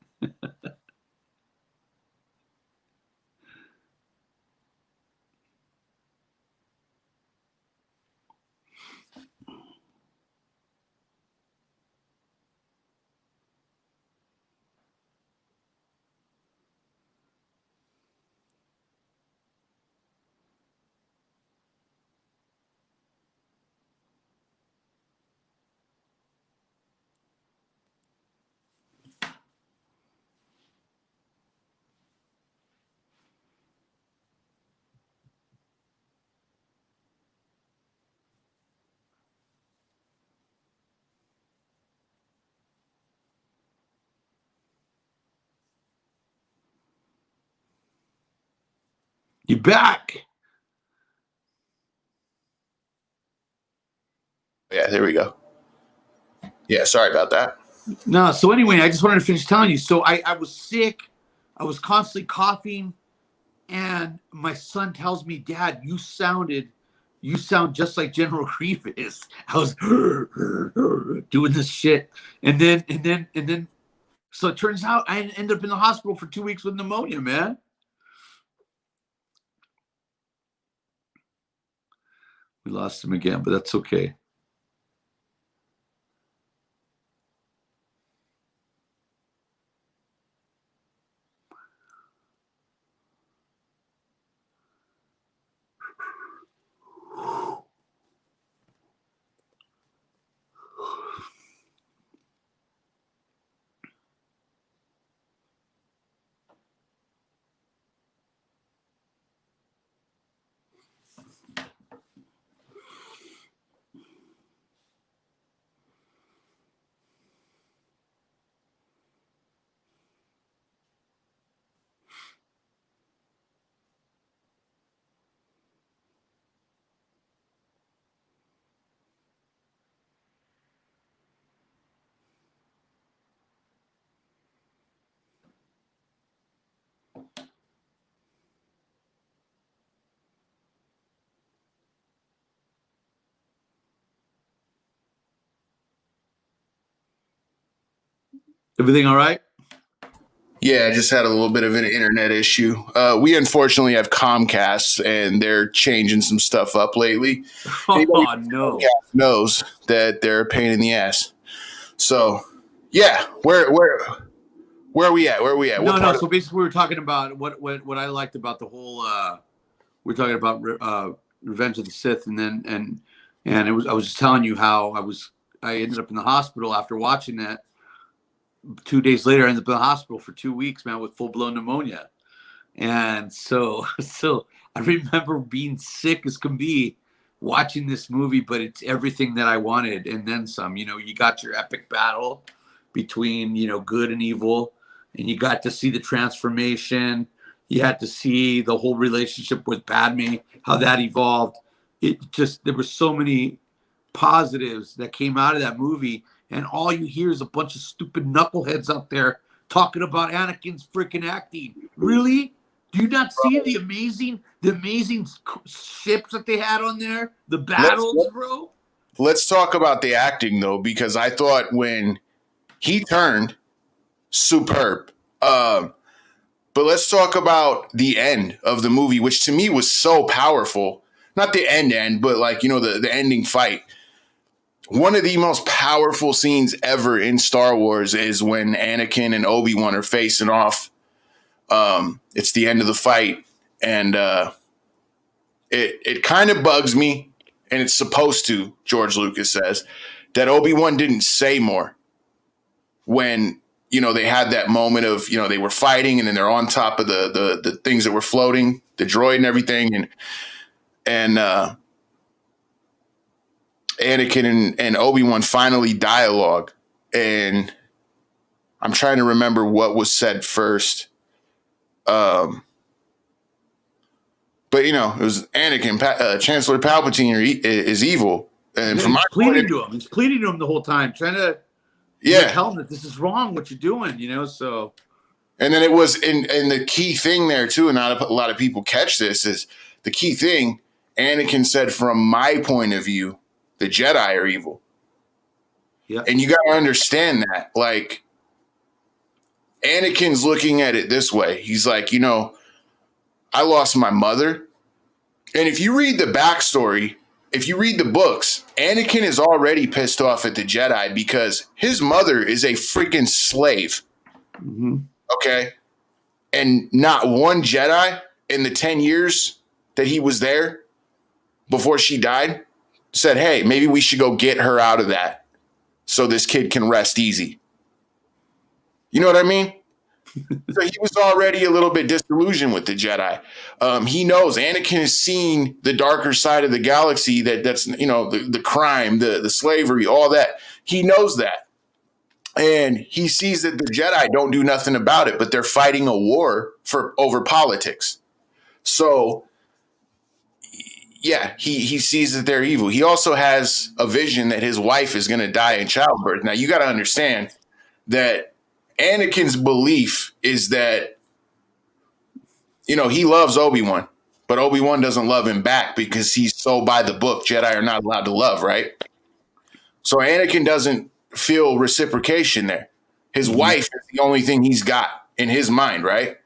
You back? Yeah, there we go. Yeah, sorry about that. No, so anyway, I just wanted to finish telling you. So I was sick. I was constantly coughing. And my son tells me, Dad, you sound just like General Grievous. I was doing this shit. And then, so it turns out I ended up in the hospital for 2 weeks with pneumonia, man. We lost him again, but that's okay. Everything all right? Yeah, I just had a little bit of an internet issue. We unfortunately have Comcast, and they're changing some stuff up lately. Anybody Oh, no. Comcast knows that they're a pain in the ass. So, yeah, where are we at? Where are we at? No. So basically, we were talking about what I liked about the whole. We're talking about Revenge of the Sith, and I was just telling you how I ended up in the hospital after watching that. 2 days later, I ended up in the hospital for 2 weeks, man, with full blown pneumonia. And so I remember being sick as can be watching this movie, but it's everything that I wanted and then some. You got your epic battle between, good and evil, and you got to see the transformation. You had to see the whole relationship with Padme, how that evolved. There were so many positives that came out of that movie, and all you hear is a bunch of stupid knuckleheads out there talking about Anakin's freaking acting. Really? Do you not see the amazing ships that they had on there? The battles, bro? Let's talk about the acting, though, because I thought when he turned, superb. But let's talk about the end of the movie, which to me was so powerful. Not the end, but the ending fight. One of the most powerful scenes ever in Star Wars is when Anakin and Obi-Wan are facing off. It's the end of the fight, and it kind of bugs me, and it's supposed to, George Lucas says, that Obi-Wan didn't say more when, they had that moment of, they were fighting, and then they're on top of the things that were floating, the droid and everything, and Anakin and Obi-Wan finally dialogue, and I'm trying to remember what was said first. But it was Anakin, Chancellor Palpatine is evil, and from he's pleading to him. He's pleading to him the whole time, trying to tell him that this is wrong, what you're doing. So. And then it was, and the key thing there too, and not a lot of people catch this, is the key thing. Anakin said, "From my point of view, the Jedi are evil." Yeah. And you got to understand that. Like, Anakin's looking at it this way. He's like, I lost my mother. And if you read the backstory, if you read the books, Anakin is already pissed off at the Jedi because his mother is a freaking slave. Mm-hmm. Okay? And not one Jedi in the 10 years that he was there before she died said, hey, maybe we should go get her out of that so this kid can rest easy. You know what I mean? So he was already a little bit disillusioned with the Jedi. He knows Anakin has seen the darker side of the galaxy, that's the crime, the slavery, all that. He knows that. And he sees that the Jedi don't do nothing about it, but they're fighting a war over politics. So yeah, he sees that they're evil. He also has a vision that his wife is going to die in childbirth. Now, you got to understand that Anakin's belief is that, he loves Obi-Wan, but Obi-Wan doesn't love him back because he's so by the book. Jedi are not allowed to love, right? So Anakin doesn't feel reciprocation there. His wife is the only thing he's got in his mind, right?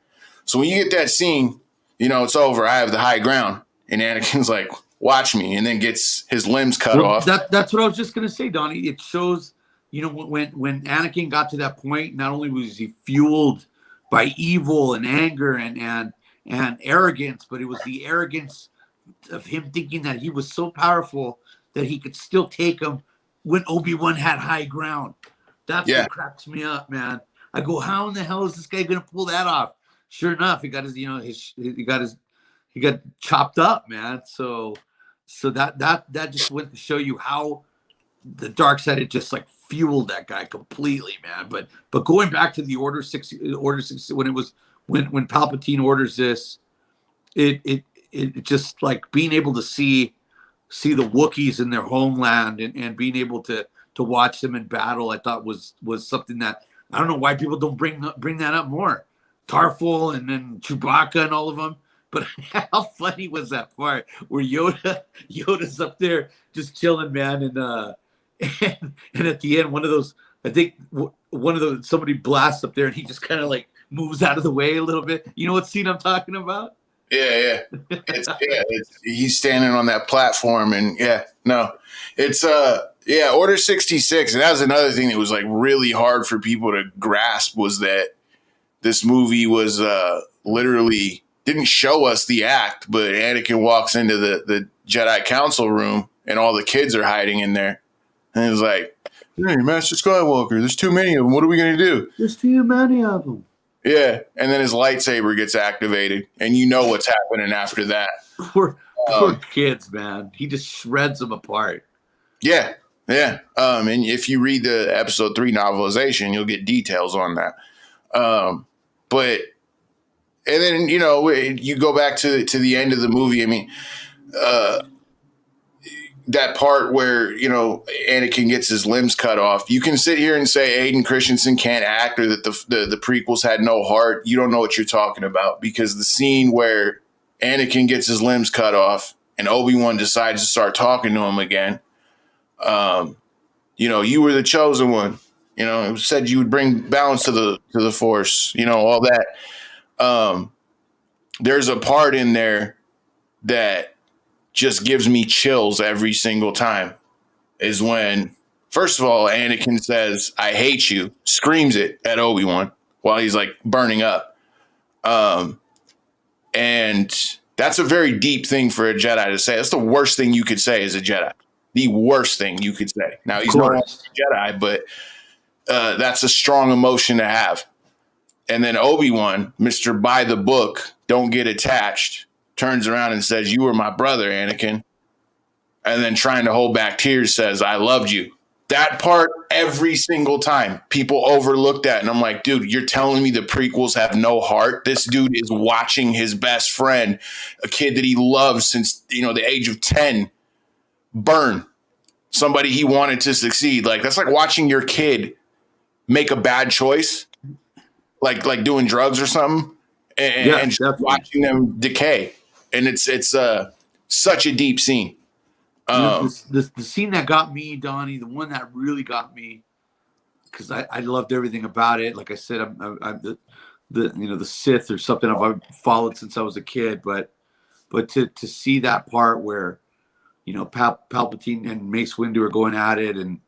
So when you get that scene, it's over. I have the high ground. And Anakin's like, watch me, and then gets his limbs cut off. That's what I was just gonna say, Donnie. It shows, when Anakin got to that point, not only was he fueled by evil and anger and arrogance, but it was the arrogance of him thinking that he was so powerful that he could still take him when Obi-Wan had high ground. That's what cracks me up, man. I go, how in the hell is this guy gonna pull that off? Sure enough, he got he got chopped up, man. So that just went to show you how the dark side had just like fueled that guy completely, man. But going back to the Order 6 when Palpatine orders this, it just like being able to see the Wookiees in their homeland and being able to watch them in battle, I thought was something that I don't know why people don't bring that up more. Tarful and then Chewbacca and all of them. But how funny was that part where Yoda's up there just chilling, man, and at the end, somebody blasts up there and he just kind of like moves out of the way a little bit. You know what scene I'm talking about? Yeah. He's standing on that platform, and it's Order 66, and that was another thing that was like really hard for people to grasp, was that this movie was literally didn't show us the act, but Anakin walks into the Jedi Council room and all the kids are hiding in there. And it was like, hey, Master Skywalker, there's too many of them. What are we going to do? There's too many of them. Yeah. And then his lightsaber gets activated, and you know what's happening after that. Poor kids, man. He just shreds them apart. Yeah. And if you read the Episode 3 novelization, you'll get details on that. And then, you go back to the end of the movie. I mean, that part where, Anakin gets his limbs cut off. You can sit here and say Hayden Christensen can't act, or that the prequels had no heart. You don't know what you're talking about, because the scene where Anakin gets his limbs cut off and Obi-Wan decides to start talking to him again. You were the chosen one. It said you would bring balance to the Force, all that. There's a part in there that just gives me chills every single time, is when, first of all, Anakin says, I hate you, screams it at Obi-Wan while he's like burning up. And that's a very deep thing for a Jedi to say. That's the worst thing you could say as a Jedi. The worst thing you could say. Now, he's not a Jedi, but that's a strong emotion to have. And then Obi-Wan, Mr. By the Book, don't get attached, turns around and says, you were my brother, Anakin. And then, trying to hold back tears, says, I loved you. That part, every single time, people overlook that. And I'm like, dude, you're telling me the prequels have no heart? This dude is watching his best friend, a kid that he loves since, the age of 10, burn. Somebody he wanted to succeed. Like, that's like watching your kid make a bad choice. Like doing drugs or something, and just watching them decay, and it's such a deep scene. The scene that got me, Donnie, the one that really got me, because I loved everything about it. Like I said, I'm the Sith or something I've followed since I was a kid, but to see that part where Palpatine and Mace Windu are going at it, and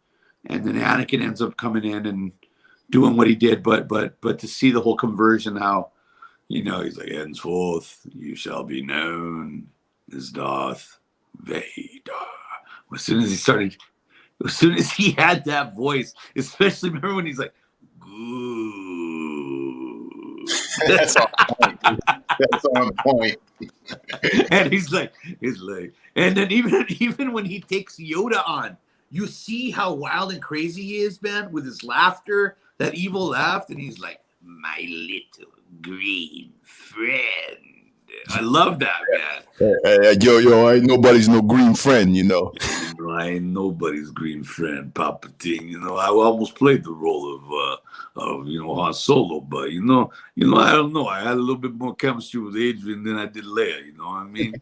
then Anakin ends up coming in and doing what he did, but to see the whole conversion, how he's like, henceforth you shall be known as Darth Vader. As soon as he had that voice, especially remember when he's like, ooh. That's on point. That's on point. And he's like, and then even when he takes Yoda on, you see how wild and crazy he is, man, with his laughter. That evil laugh, and he's like, my little green friend. I love that, man. Yo, I ain't nobody's no green friend, I ain't nobody's green friend, Palpatine. I almost played the role of Han Solo, but I don't know. I had a little bit more chemistry with Adrian than I did Leia. You know what I mean?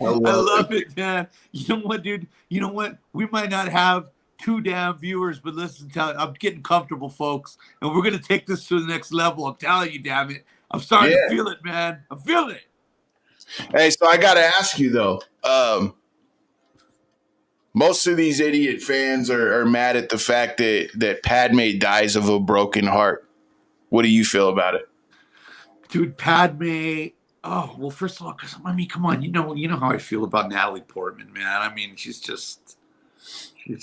I love it, man. You know what, dude? You know what? We might not have 2 damn viewers, but listen, I'm getting comfortable, folks, and we're gonna take this to the next level. I'm telling you, damn it. I'm starting Yeah. to feel it, man. I'm feeling it. Hey, so I got to ask you though. Most of these idiot fans are mad at the fact that Padme dies of a broken heart. What do you feel about it? Dude, Padme. Oh, well, first of all, because I mean, come on, you know how I feel about Natalie Portman, man. I mean, she's just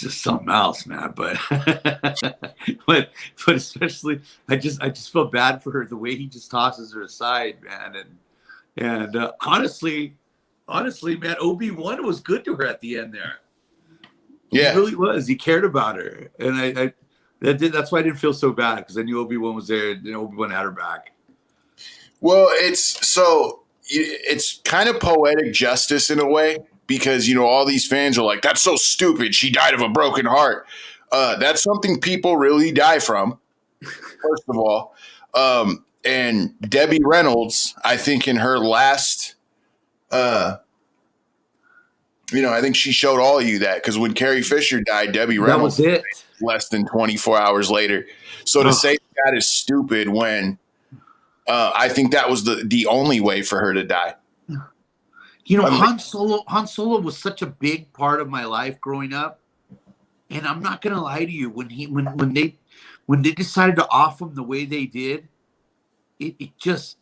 something else, man. But but especially, I just feel bad for her the way he just tosses her aside, man. And honestly, man, Obi-Wan was good to her at the end there. Yeah, He really was. He cared about her, and that's why I didn't feel so bad, because I knew Obi-Wan was there, and Obi-Wan had her back. well, it's kind of poetic justice in a way, because all these fans are like, that's so stupid, she died of a broken heart. That's something people really die from, first of all. And Debbie Reynolds, I think in her last I think she showed all of you that, because when Carrie Fisher died, Debbie Reynolds That was it. less than 24 hours later. So to say that is stupid when I think that was the only way for her to die. Han Solo was such a big part of my life growing up, and I'm not gonna lie to you. When they decided to off him the way they did, it just,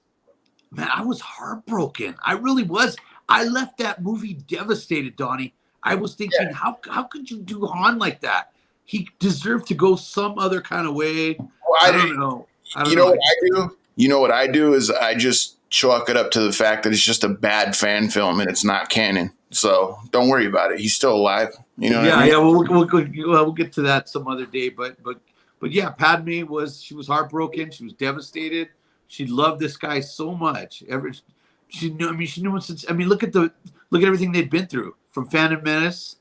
man, I was heartbroken. I really was. I left that movie devastated, Donnie. I was thinking, how could you do Han like that? He deserved to go some other kind of way. Well, I don't know. What I do? You know what I do is I just chalk it up to the fact that it's just a bad fan film and it's not canon. So don't worry about it. He's still alive. You know? Yeah. We'll get to that some other day. But yeah, Padme she was heartbroken. She was devastated. She loved this guy so much. She knew him since. I mean, look at everything they'd been through, from Phantom Menace,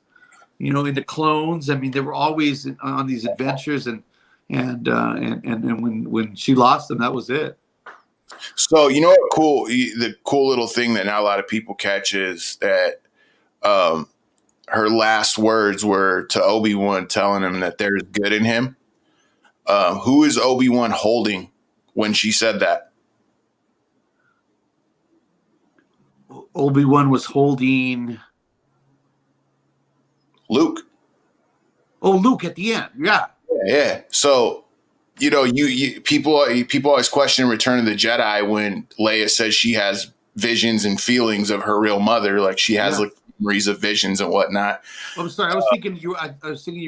into Clones. I mean, they were always on these adventures, and when she lost them, that was it. So the cool little thing that not a lot of people catch is that her last words were to Obi-Wan, telling him that there's good in him. Who is Obi-Wan holding when she said that? Obi-Wan was holding Luke. Oh, Luke at the end. Yeah. Yeah. So, people always question Return of the Jedi when Leia says she has visions and feelings of her real mother, like she has like memories of visions and whatnot. I'm sorry. I was thinking you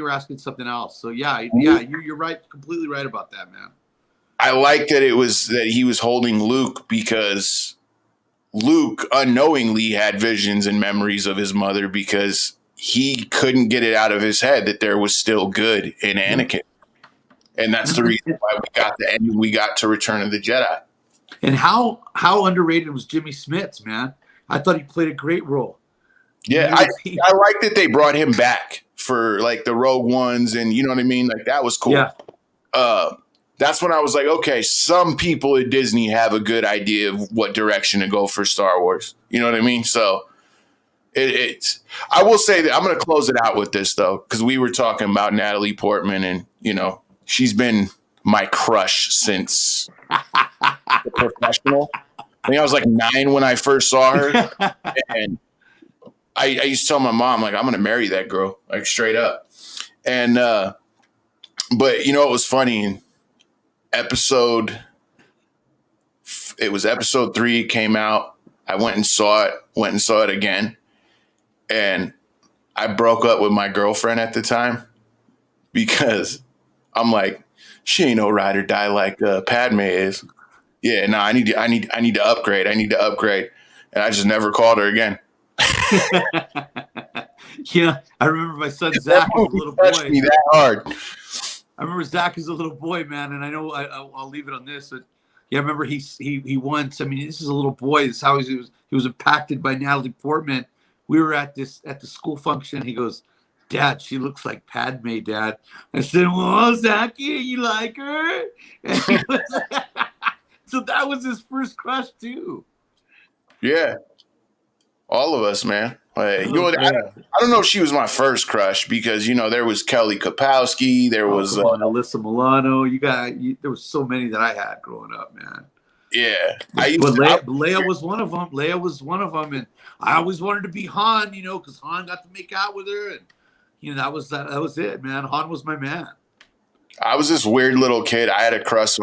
were asking something else. So you're right, completely right about that, man. I like that he was holding Luke, because Luke unknowingly had visions and memories of his mother, because he couldn't get it out of his head that there was still good in Anakin. And that's the reason why we got to Return of the Jedi. And how underrated was Jimmy Smits, man? I thought he played a great role. Yeah, I like that they brought him back for like the Rogue Ones, and you know what I mean? Like, that was cool. Yeah. That's when I was like, okay, some people at Disney have a good idea of what direction to go for Star Wars. You know what I mean? So I will say that I'm going to close it out with this, though, because we were talking about Natalie Portman, and, she's been my crush since The Professional. I think I was like 9 when I first saw her. And I used to tell my mom, like, I'm going to marry that girl, like, straight up. And, but, it was funny. Episode 3 came out. I went and saw it again. And I broke up with my girlfriend at the time, because I'm like, she ain't no ride or die like Padme is. Yeah, no, I need to upgrade. And I just never called her again. Yeah, I remember my son Zach as a little boy. Me that hard. I remember Zach as a little boy, man, and I know I'll leave it on this, but yeah, I remember he once. I mean, this is a little boy. This is how he was impacted by Natalie Portman. We were at the school function. He goes, "Dad, she looks like Padme, Dad." I said, "Well, Zachy, you like her?" And so that was his first crush too. Yeah, all of us, man. I don't know if she was my first crush, because there was Kelly Kapowski, there was Alyssa Milano. There was so many that I had growing up, man. Yeah, But Leia was one of them. Leia was one of them, and I always wanted to be Han, because Han got to make out with her, and that was it, man. Han was my man. I was this weird little kid. I had a crush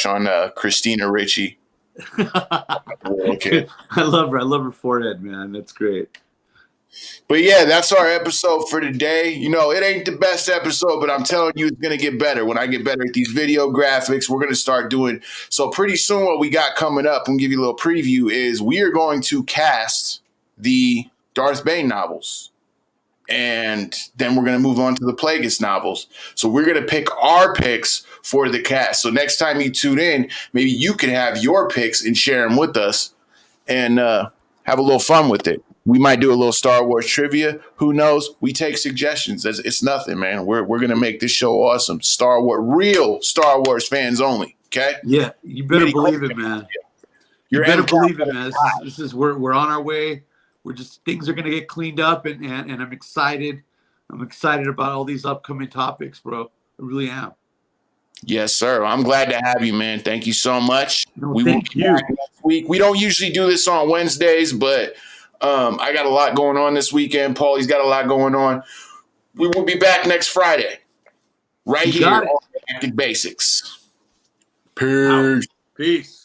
on Christina Ricci. Okay. I love her. I love her forehead, man. That's great. But yeah, that's our episode for today. It ain't the best episode, but I'm telling you, it's going to get better. When I get better at these video graphics, we're going to start doing. So pretty soon what we got coming up, and give you a little preview, is we are going to cast the Darth Bane novels. And then we're going to move on to the Plagueis novels. So we're going to pick our picks for the cast. So next time you tune in, maybe you can have your picks and share them with us and have a little fun with it. We might do a little Star Wars trivia. Who knows? We take suggestions. It's nothing, man. We're going to make this show awesome. Real Star Wars fans only. Okay? Yeah, you better believe it, man. You better believe it, man. This is we're on our way. Things are going to get cleaned up, and I'm excited. I'm excited about all these upcoming topics, bro. I really am. Yes, sir. I'm glad to have you, man. Thank you so much. Thank you. Next week. We don't usually do this on Wednesdays, but I got a lot going on this weekend. Paulie's got a lot going on. We will be back next Friday, right here on Active Basics. Peace. Peace.